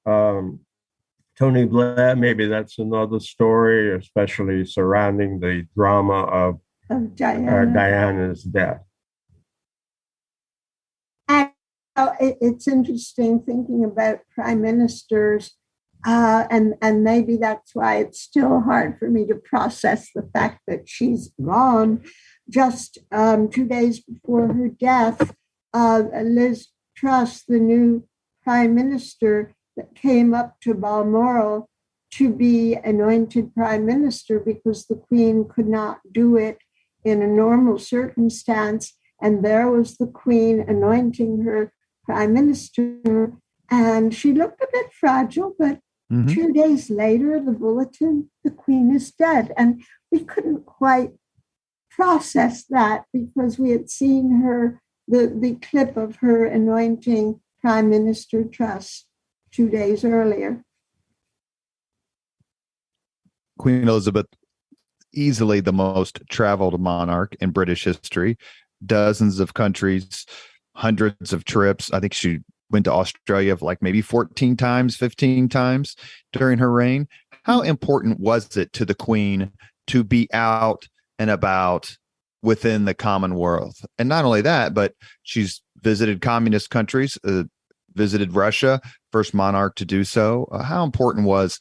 Tony Blair, maybe that's another story, especially surrounding the drama of Diana's death. It's interesting thinking about prime ministers, and maybe that's why it's still hard for me to process the fact that she's gone. Just 2 days before her death, Liz Truss, the new prime minister, that came up to Balmoral to be anointed prime minister because the Queen could not do it in a normal circumstance. And there was the Queen anointing her prime minister, and she looked a bit fragile, but 2 days later, the bulletin, the Queen is dead. And we couldn't quite process that because we had seen the clip of her anointing Prime Minister Truss 2 days earlier. Queen Elizabeth, easily the most traveled monarch in British history, dozens of countries, hundreds of trips. I think she went to Australia like maybe 14 times, 15 times during her reign. How important was it to the Queen to be out and about within the Commonwealth? And not only that, but she's visited communist countries, visited Russia, first monarch to do so. How important was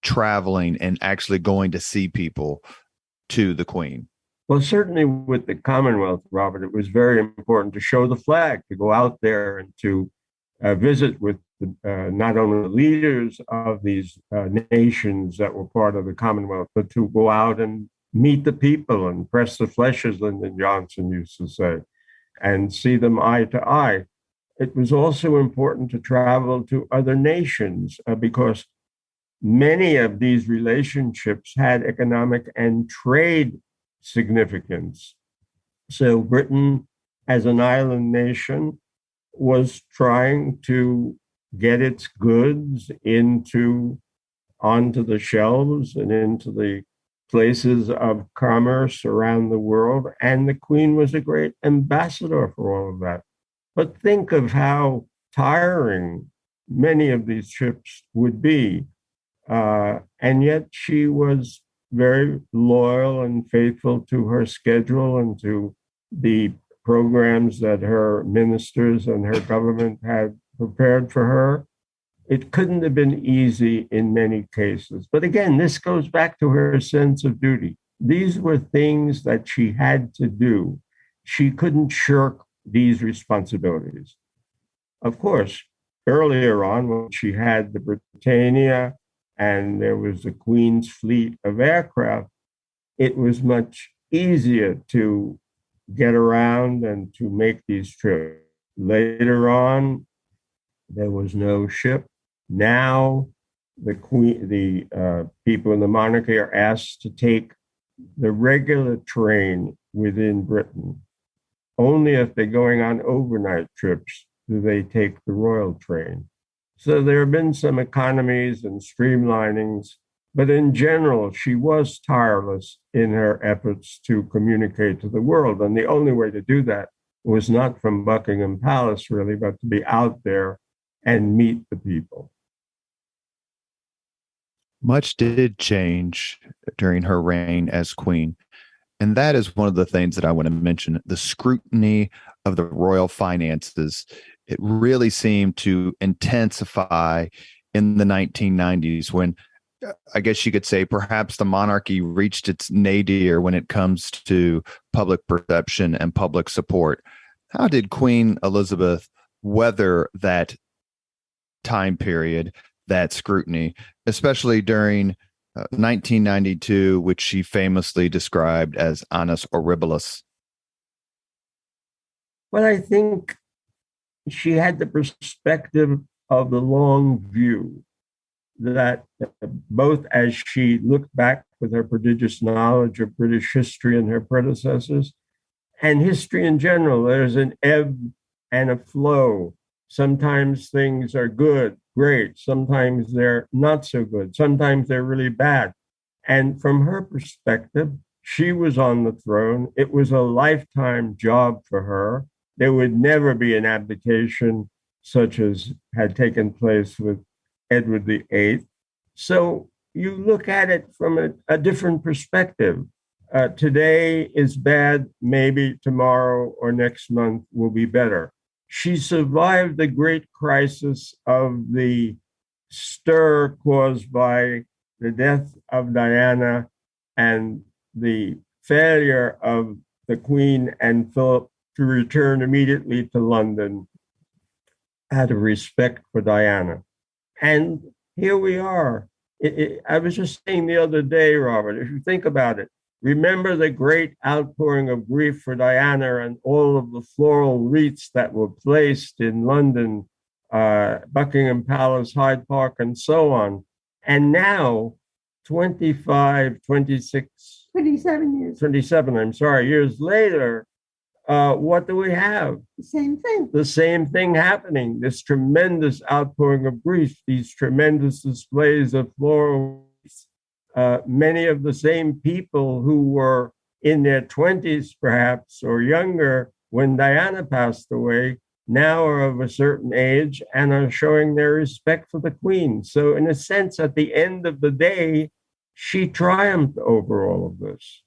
traveling and actually going to see people to the Queen? Well, certainly with the Commonwealth, Robert, it was very important to show the flag, to go out there and to visit with not only the leaders of these nations that were part of the Commonwealth, but to go out and meet the people and press the flesh, as Lyndon Johnson used to say, and see them eye to eye. It was also important to travel to other nations because many of these relationships had economic and trade significance. So Britain, as an island nation, was trying to get its goods onto the shelves and into the places of commerce around the world. And the Queen was a great ambassador for all of that. But think of how tiring many of these trips would be. And yet she was very loyal and faithful to her schedule and to the programs that her ministers and her government had prepared for her. It couldn't have been easy in many cases. But again, this goes back to her sense of duty. These were things that she had to do. She couldn't shirk these responsibilities. Of course, earlier on, when she had the Britannia and there was the Queen's fleet of aircraft, it was much easier to get around and to make these trips. Later on, there was no ship. Now, the people in the monarchy are asked to take the regular train within Britain. Only if they're going on overnight trips do they take the royal train. So there have been some economies and streamlinings, but in general, she was tireless in her efforts to communicate to the world. And the only way to do that was not from Buckingham Palace, really, but to be out there and meet the people. Much did change during her reign as queen. And that is one of the things that I want to mention, the scrutiny of the royal finances. It really seemed to intensify in the 1990s when I guess you could say perhaps the monarchy reached its nadir when it comes to public perception and public support. How did Queen Elizabeth weather that time period, that scrutiny, especially during 1992, which she famously described as annus horribilis? Well, I think she had the perspective of the long view, that both as she looked back with her prodigious knowledge of British history and her predecessors, and history in general, there's an ebb and a flow. Sometimes things are good, great. Sometimes they're not so good. Sometimes they're really bad. And from her perspective, she was on the throne. It was a lifetime job for her. There would never be an abdication such as had taken place with Edward VIII. So you look at it from a different perspective. Today is bad, maybe tomorrow or next month will be better. She survived the great crisis of the stir caused by the death of Diana and the failure of the Queen and Philip to return immediately to London out of respect for Diana. And here we are. I was just saying the other day, Robert, if you think about it, remember the great outpouring of grief for Diana and all of the floral wreaths that were placed in London, Buckingham Palace, Hyde Park, and so on. And now, 27 years later, what do we have? The same thing. The same thing happening. This tremendous outpouring of grief, these tremendous displays of floral. Many of the same people who were in their 20s, perhaps, or younger when Diana passed away, now are of a certain age and are showing their respect for the Queen. So, in a sense, at the end of the day, she triumphed over all of this.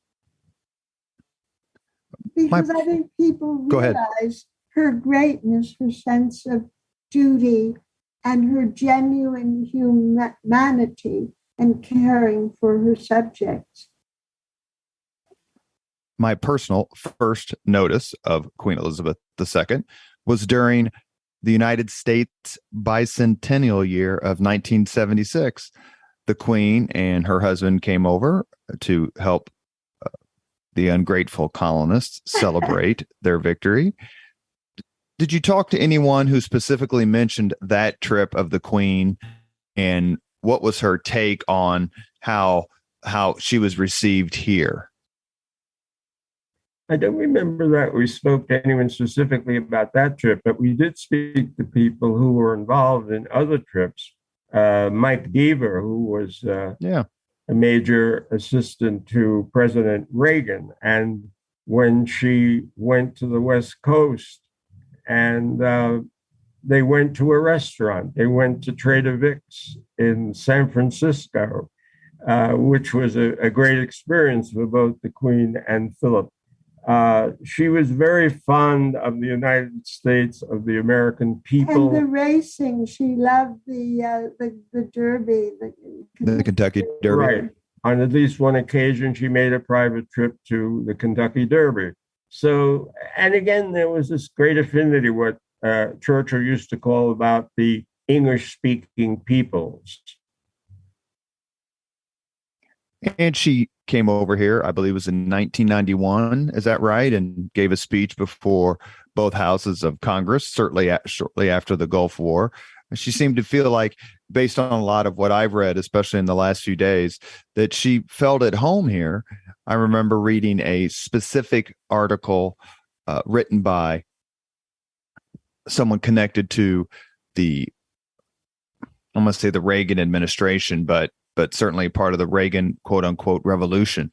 Because I think people realize her greatness, her sense of duty, and her genuine humanity and caring for her subjects. My personal first notice of Queen Elizabeth II was during the United States bicentennial year of 1976. The Queen and her husband came over to help the ungrateful colonists celebrate their victory. Did you talk to anyone who specifically mentioned that trip of the Queen, and what was her take on how she was received here? I don't remember that we spoke to anyone specifically about that trip, but we did speak to people who were involved in other trips. Mike Deaver, who was a major assistant to President Reagan. And when she went to the West Coast and they went to a restaurant, they went to Trader Vic's in San Francisco, which was a great experience for both the Queen and Philip. She was very fond of the United States, of the American people. And the racing. She loved the Derby. The Kentucky Derby. Right. On at least one occasion, she made a private trip to the Kentucky Derby. So, and again, there was this great affinity, what Churchill used to call about the English-speaking peoples. And she came over here, I believe it was in 1991, is that right? And gave a speech before both houses of Congress, certainly shortly after the Gulf War. She seemed to feel like, based on a lot of what I've read, especially in the last few days, that she felt at home here. I remember reading a specific article written by someone connected to I'm going to say the Reagan administration, but certainly part of the Reagan, quote unquote, revolution,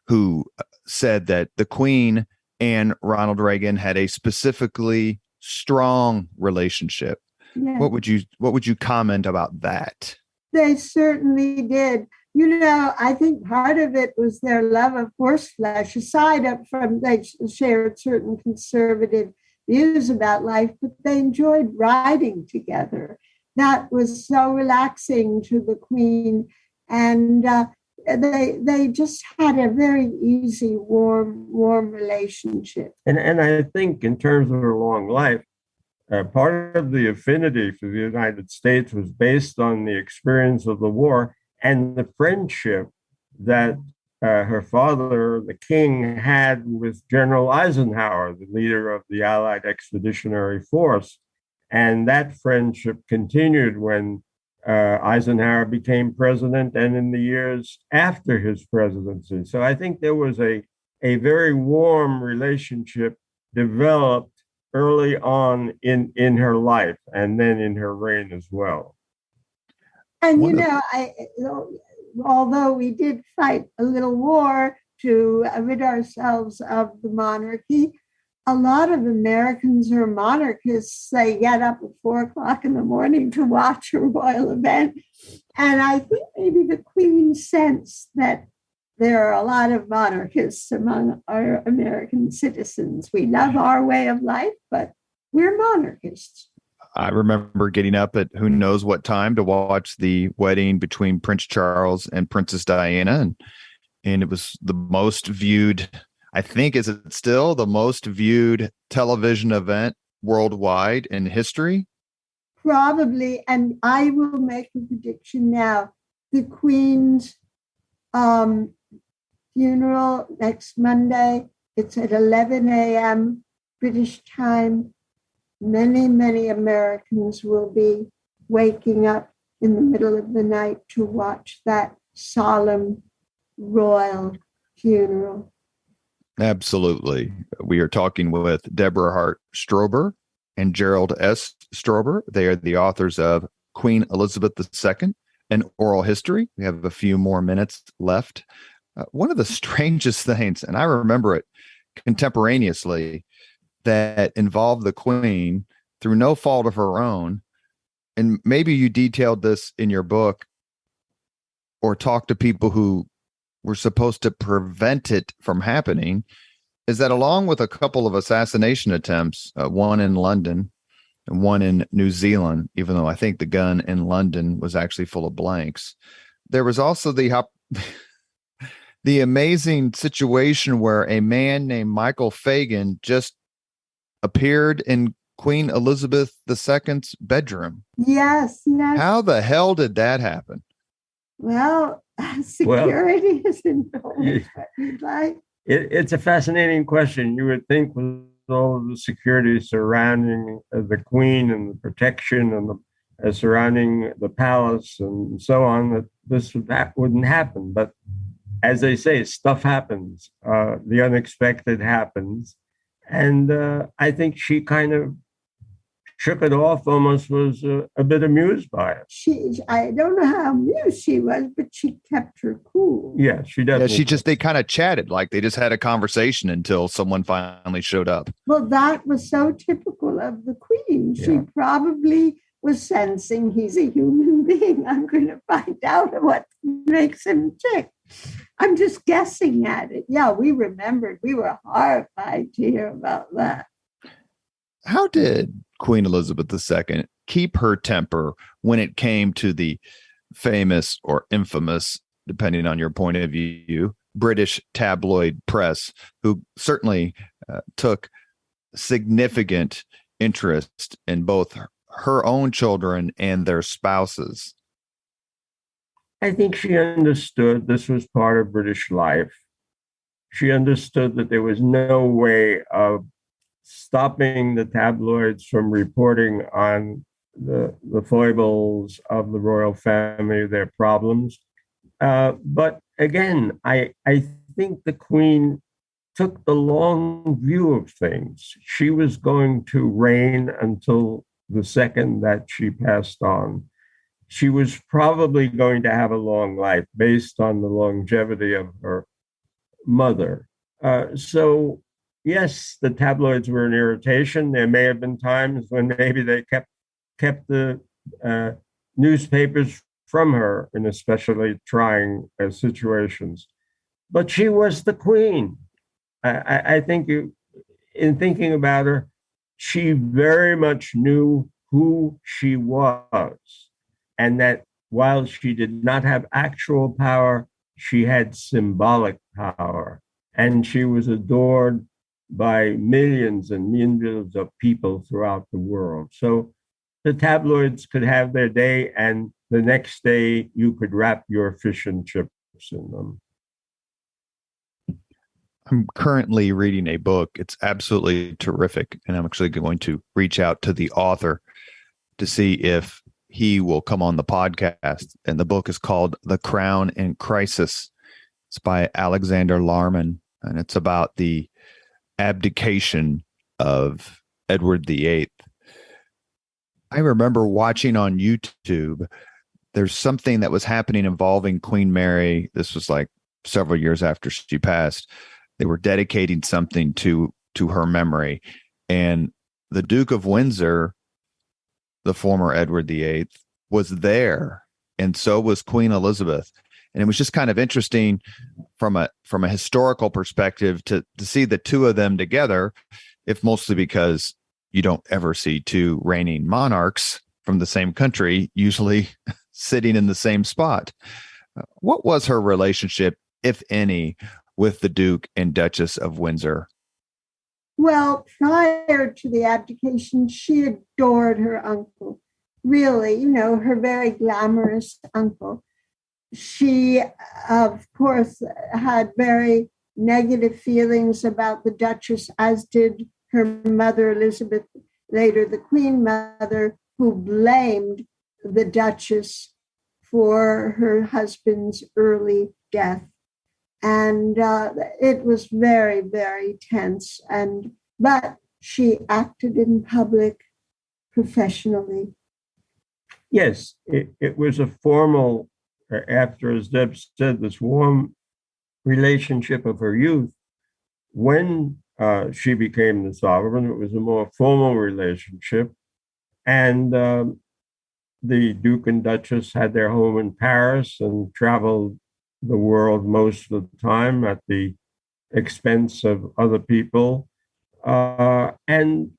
who said that the Queen and Ronald Reagan had a specifically strong relationship. Yeah. What would you comment about that? They certainly did. I think part of it was their love of horseflesh, aside from they shared certain conservative views about life, but they enjoyed riding together. That was so relaxing to the Queen. And they just had a very easy, warm relationship. And I think in terms of her long life, part of the affinity for the United States was based on the experience of the war and the friendship that her father, the king, had with General Eisenhower, the leader of the Allied Expeditionary Force. And that friendship continued when Eisenhower became president and in the years after his presidency. So I think there was a very warm relationship developed early on in her life and then in her reign as well. And, although we did fight a little war to rid ourselves of the monarchy, a lot of Americans who are monarchists, they get up at 4:00 in the morning to watch a royal event. And I think maybe the Queen sensed that there are a lot of monarchists among our American citizens. We love our way of life, but we're monarchists. I remember getting up at who knows what time to watch the wedding between Prince Charles and Princess Diana. And it was the most viewed, I think, is it still the most viewed television event worldwide in history? Probably. And I will make a prediction now. The Queen's funeral next Monday, it's at 11 a.m. British time. Many, many Americans will be waking up in the middle of the night to watch that solemn royal funeral. Absolutely. We are talking with Deborah Hart Strober and Gerald S. Strober. They are the authors of Queen Elizabeth II, An Oral History. We have a few more minutes left. One of the strangest things, and I remember it contemporaneously, that involved the Queen through no fault of her own, and maybe you detailed this in your book or talked to people who were supposed to prevent it from happening, is that along with a couple of assassination attempts, one in London and one in New Zealand, even though I think the gun in London was actually full of blanks, there was also the amazing situation where a man named Michael Fagan just appeared in Queen Elizabeth II's bedroom. Yes. How the hell did that happen? Well, security is involved. It's a fascinating question. You would think with all of the security surrounding the Queen and the protection and the surrounding the palace and so on, that wouldn't happen. But as they say, stuff happens. The unexpected happens. And I think she kind of shook it off, almost was a bit amused by it. I don't know how amused she was, but she kept her cool. Yeah, she definitely. Yeah, they kind of chatted, like they just had a conversation until someone finally showed up. Well, that was so typical of the Queen. Yeah. She probably was sensing he's a human being. I'm going to find out what makes him tick. I'm just guessing at it. Yeah, we remembered. We were horrified to hear about that. How did Queen Elizabeth II keep her temper when it came to the famous or infamous, depending on your point of view, British tabloid press, who certainly took significant interest in both her own children and their spouses? I think she understood this was part of British life. She understood that there was no way of stopping the tabloids from reporting on the foibles of the royal family, their problems. But again, I think the Queen took the long view of things. She was going to reign until the second that she passed on. She was probably going to have a long life based on the longevity of her mother. So, yes, the tabloids were an irritation. There may have been times when maybe they kept the newspapers from her in especially trying situations. But she was the Queen. I think in thinking about her, she very much knew who she was, and that while she did not have actual power, she had symbolic power, and she was adored by millions and millions of people throughout the world. So the tabloids could have their day, and the next day you could wrap your fish and chips in them. I'm currently reading a book. It's absolutely terrific. And I'm actually going to reach out to the author to see if he will come on the podcast. And the book is called The Crown in Crisis. It's by Alexander Larman. And it's about the abdication of Edward VIII. I remember watching on YouTube, there's something that was happening involving Queen Mary. This was like several years after she passed. They were dedicating something to her memory. And the Duke of Windsor, the former Edward VIII, was there. And so was Queen Elizabeth. And it was just kind of interesting from a historical perspective to see the two of them together, if mostly because you don't ever see two reigning monarchs from the same country usually sitting in the same spot. What was her relationship, if any, with the Duke and Duchess of Windsor? Well, prior to the abdication, she adored her uncle. Really, her very glamorous uncle. She, of course, had very negative feelings about the Duchess, as did her mother, Elizabeth, later the Queen Mother, who blamed the Duchess for her husband's early death. And it was very, very tense. But she acted in public professionally. Yes, it was a formal, after, as Deb said, this warm relationship of her youth. When she became the sovereign, it was a more formal relationship. And the Duke and Duchess had their home in Paris and traveled the world most of the time at the expense of other people. And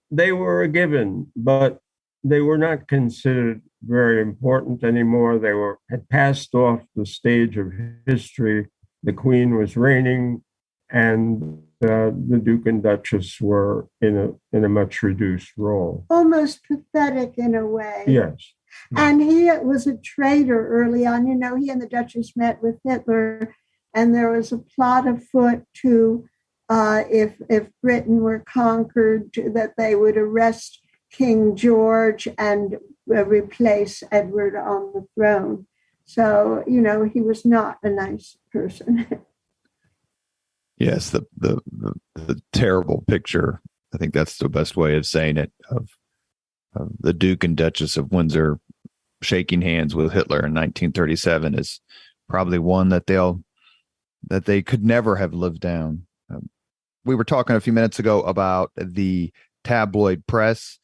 they were a given, but they were not considered very important anymore. They had passed off the stage of history. The Queen was reigning, and the Duke and Duchess were in a much reduced role. Almost pathetic in a way. Yes. And he was a traitor early on. He and the Duchess met with Hitler, and there was a plot afoot to, if Britain were conquered, that they would arrest King George and replace Edward on the throne. So, he was not a nice person. Yes, the terrible picture, I think that's the best way of saying it, of the Duke and Duchess of Windsor shaking hands with Hitler in 1937 is probably one that they could never have lived down. We were talking a few minutes ago about the tabloid press,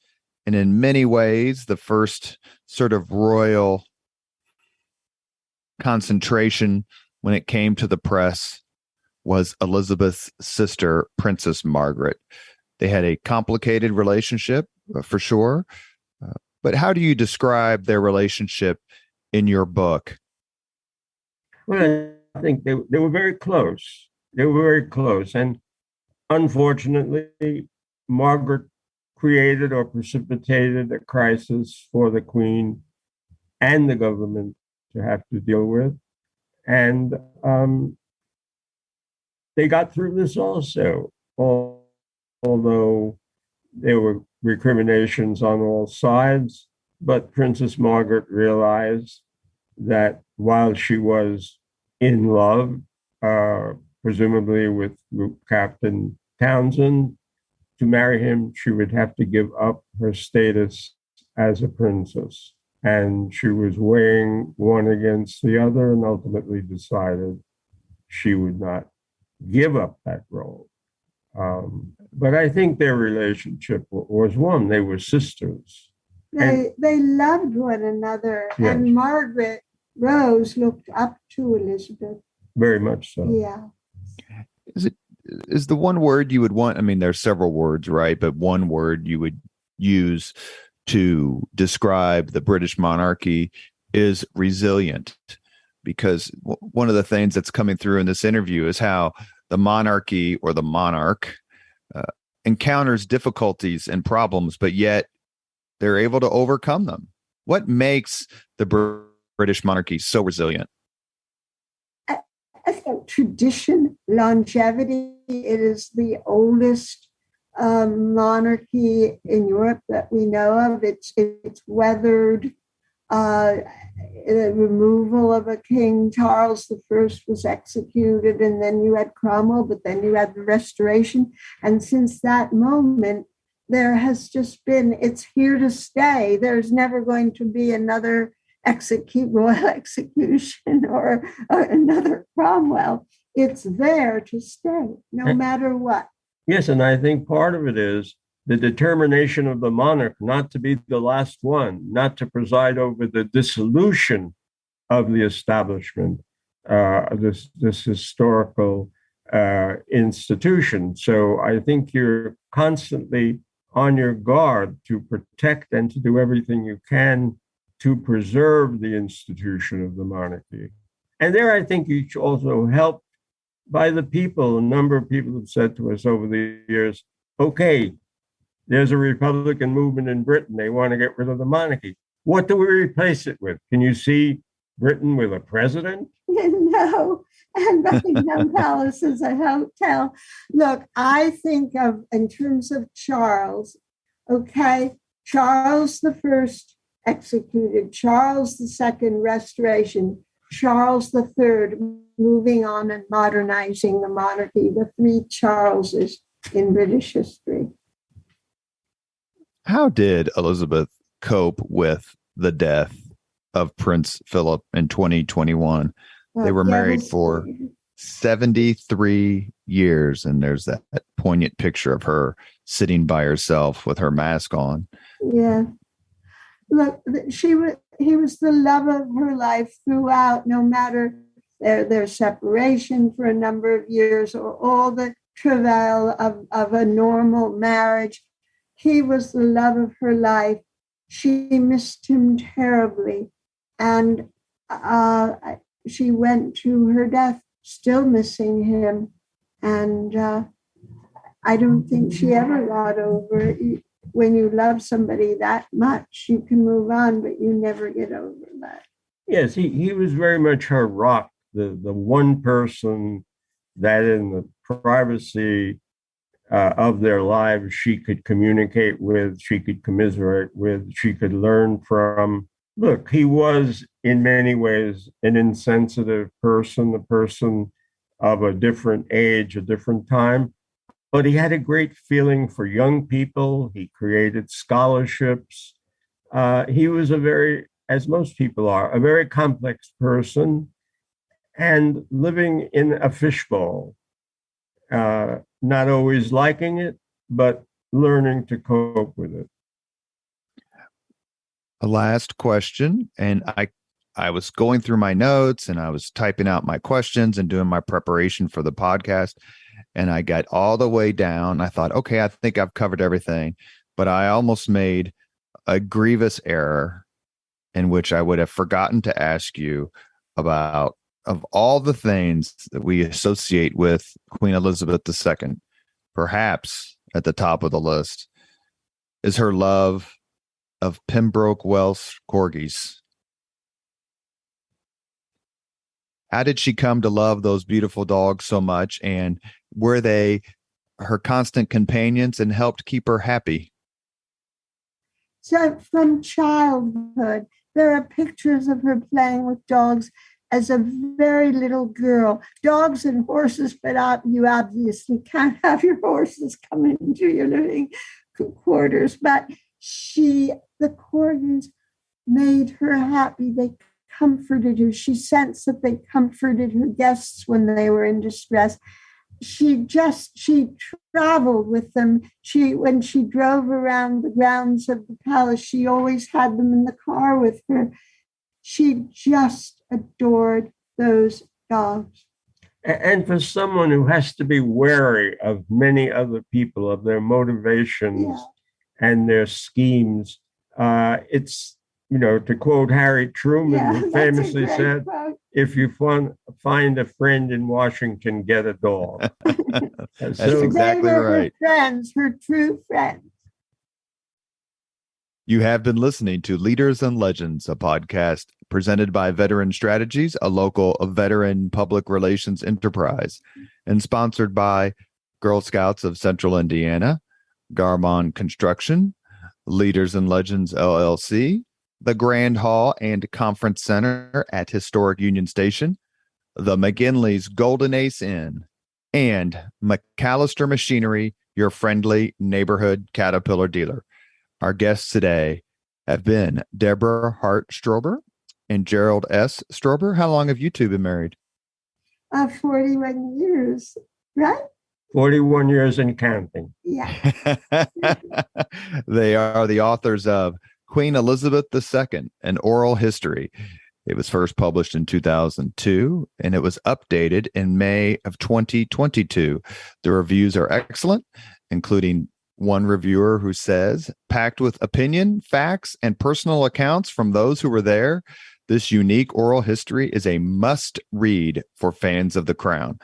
and in many ways, the first sort of royal concentration when it came to the press was Elizabeth's sister, Princess Margaret. They had a complicated relationship, for sure. But how do you describe their relationship in your book? Well, I think they were very close. They were very close. And unfortunately, Margaret created or precipitated a crisis for the Queen and the government to have to deal with. And they got through this also, although there were recriminations on all sides. But Princess Margaret realized that while she was in love, presumably with Captain Townsend, to marry him, she would have to give up her status as a princess. And she was weighing one against the other and ultimately decided she would not give up that role. But I think their relationship was one. They were sisters. They loved one another. Yes. And Margaret Rose looked up to Elizabeth. Very much so. Yeah. Is the one word you would want? I mean, there's several words, right? But one word you would use to describe the British monarchy is resilient, because one of the things that's coming through in this interview is how the monarchy or the monarch encounters difficulties and problems, but yet they're able to overcome them. What makes the British monarchy so resilient? I think tradition, longevity. It is the oldest monarchy in Europe that we know of. It's weathered. The removal of a king, Charles I was executed, and then you had Cromwell, but then you had the Restoration. And since that moment, there has just been, it's here to stay. There's never going to be another royal execution or another Cromwell. It's there to stay, no matter what. Yes, and I think part of it is the determination of the monarch not to be the last one, not to preside over the dissolution of the establishment, this historical institution. So I think you're constantly on your guard to protect and to do everything you can to preserve the institution of the monarchy. And there, I think you also helped by the people. A number of people have said to us over the years, okay, there's a Republican movement in Britain. They want to get rid of the monarchy. What do we replace it with? Can you see Britain with a president? No, and Buckingham Palace is a hotel. Look, I think of, in terms of Charles, okay, Charles I executed, Charles II restoration, Charles III moving on and modernizing the monarchy, the three Charleses in British history. How did Elizabeth cope with the death of Prince Philip in 2021? They were married for 73 years, and there's that poignant picture of her sitting by herself with her mask on. Yeah. Look, he was the love of her life throughout, no matter their separation for a number of years or all the travail of a normal marriage. He was the love of her life. She missed him terribly. And she went to her death still missing him. And I don't think she ever got over it. When you love somebody that much, you can move on, but you never get over that. Yes, he was very much her rock, the one person that in the privacy of their lives she could communicate with, she could commiserate with, she could learn from. Look, he was in many ways an insensitive person, a person of a different age, a different time. But he had a great feeling for young people. He created scholarships. He was as most people are, a very complex person and living in a fishbowl, not always liking it, but learning to cope with it. A last question, and I was going through my notes and I was typing out my questions and doing my preparation for the podcast. And I got all the way down. I thought, okay, I think I've covered everything. But I almost made a grievous error in which I would have forgotten to ask you about, of all the things that we associate with Queen Elizabeth II, perhaps at the top of the list is her love of Pembroke Welsh corgis. How did she come to love those beautiful dogs so much? And were they her constant companions and helped keep her happy? So from childhood, there are pictures of her playing with dogs as a very little girl. Dogs and horses, but you obviously can't have your horses come into your living quarters. But the corgis made her happy. They comforted her. She sensed that they comforted her guests when they were in distress. She traveled with them. When she drove around the grounds of the palace, she always had them in the car with her. She just adored those dogs. And for someone who has to be wary of many other people, of their motivations and their schemes, it's, to quote Harry Truman, who famously said, quote. If you find a friend in Washington, get a dog. That's exactly right. Her friends, her true friends. You have been listening to Leaders and Legends, a podcast presented by Veteran Strategies, a local veteran public relations enterprise, and sponsored by Girl Scouts of Central Indiana, Garmon Construction, Leaders and Legends LLC, the Grand Hall and Conference Center at Historic Union Station, the McGinley's Golden Ace Inn, and McAllister Machinery, your friendly neighborhood Caterpillar dealer. Our guests today have been Deborah Hart Strober and Gerald S. Strober. How long have you two been married? 41 years, right? 41 years and counting. Yeah. They are the authors of Queen Elizabeth II, an Oral History. It was first published in 2002, and it was updated in May of 2022. The reviews are excellent, including one reviewer who says, packed with opinion, facts, and personal accounts from those who were there, this unique oral history is a must-read for fans of the Crown.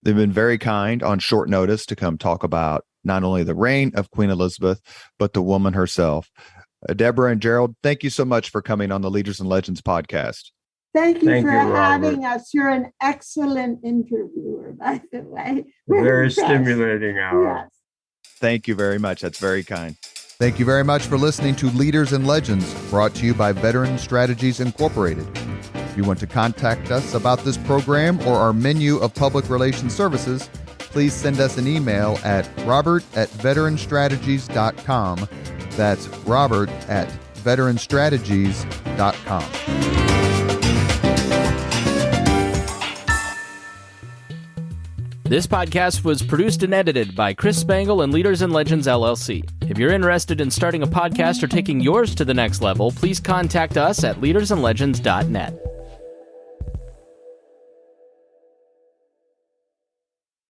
They've been very kind on short notice to come talk about not only the reign of Queen Elizabeth, but the woman herself. Deborah and Gerald, thank you so much for coming on the Leaders and Legends podcast. Thank you for having us. You're an excellent interviewer, by the way. Very stimulating hour. Yes. Thank you very much. That's very kind. Thank you very much for listening to Leaders and Legends, brought to you by Veteran Strategies Incorporated. If you want to contact us about this program or our menu of public relations services, please send us an email at robert@veteranstrategies.com. That's robert@veteranstrategies.com. This podcast was produced and edited by Chris Spangle and Leaders and Legends LLC. If you're interested in starting a podcast or taking yours to the next level, please contact us at leadersandlegends.net.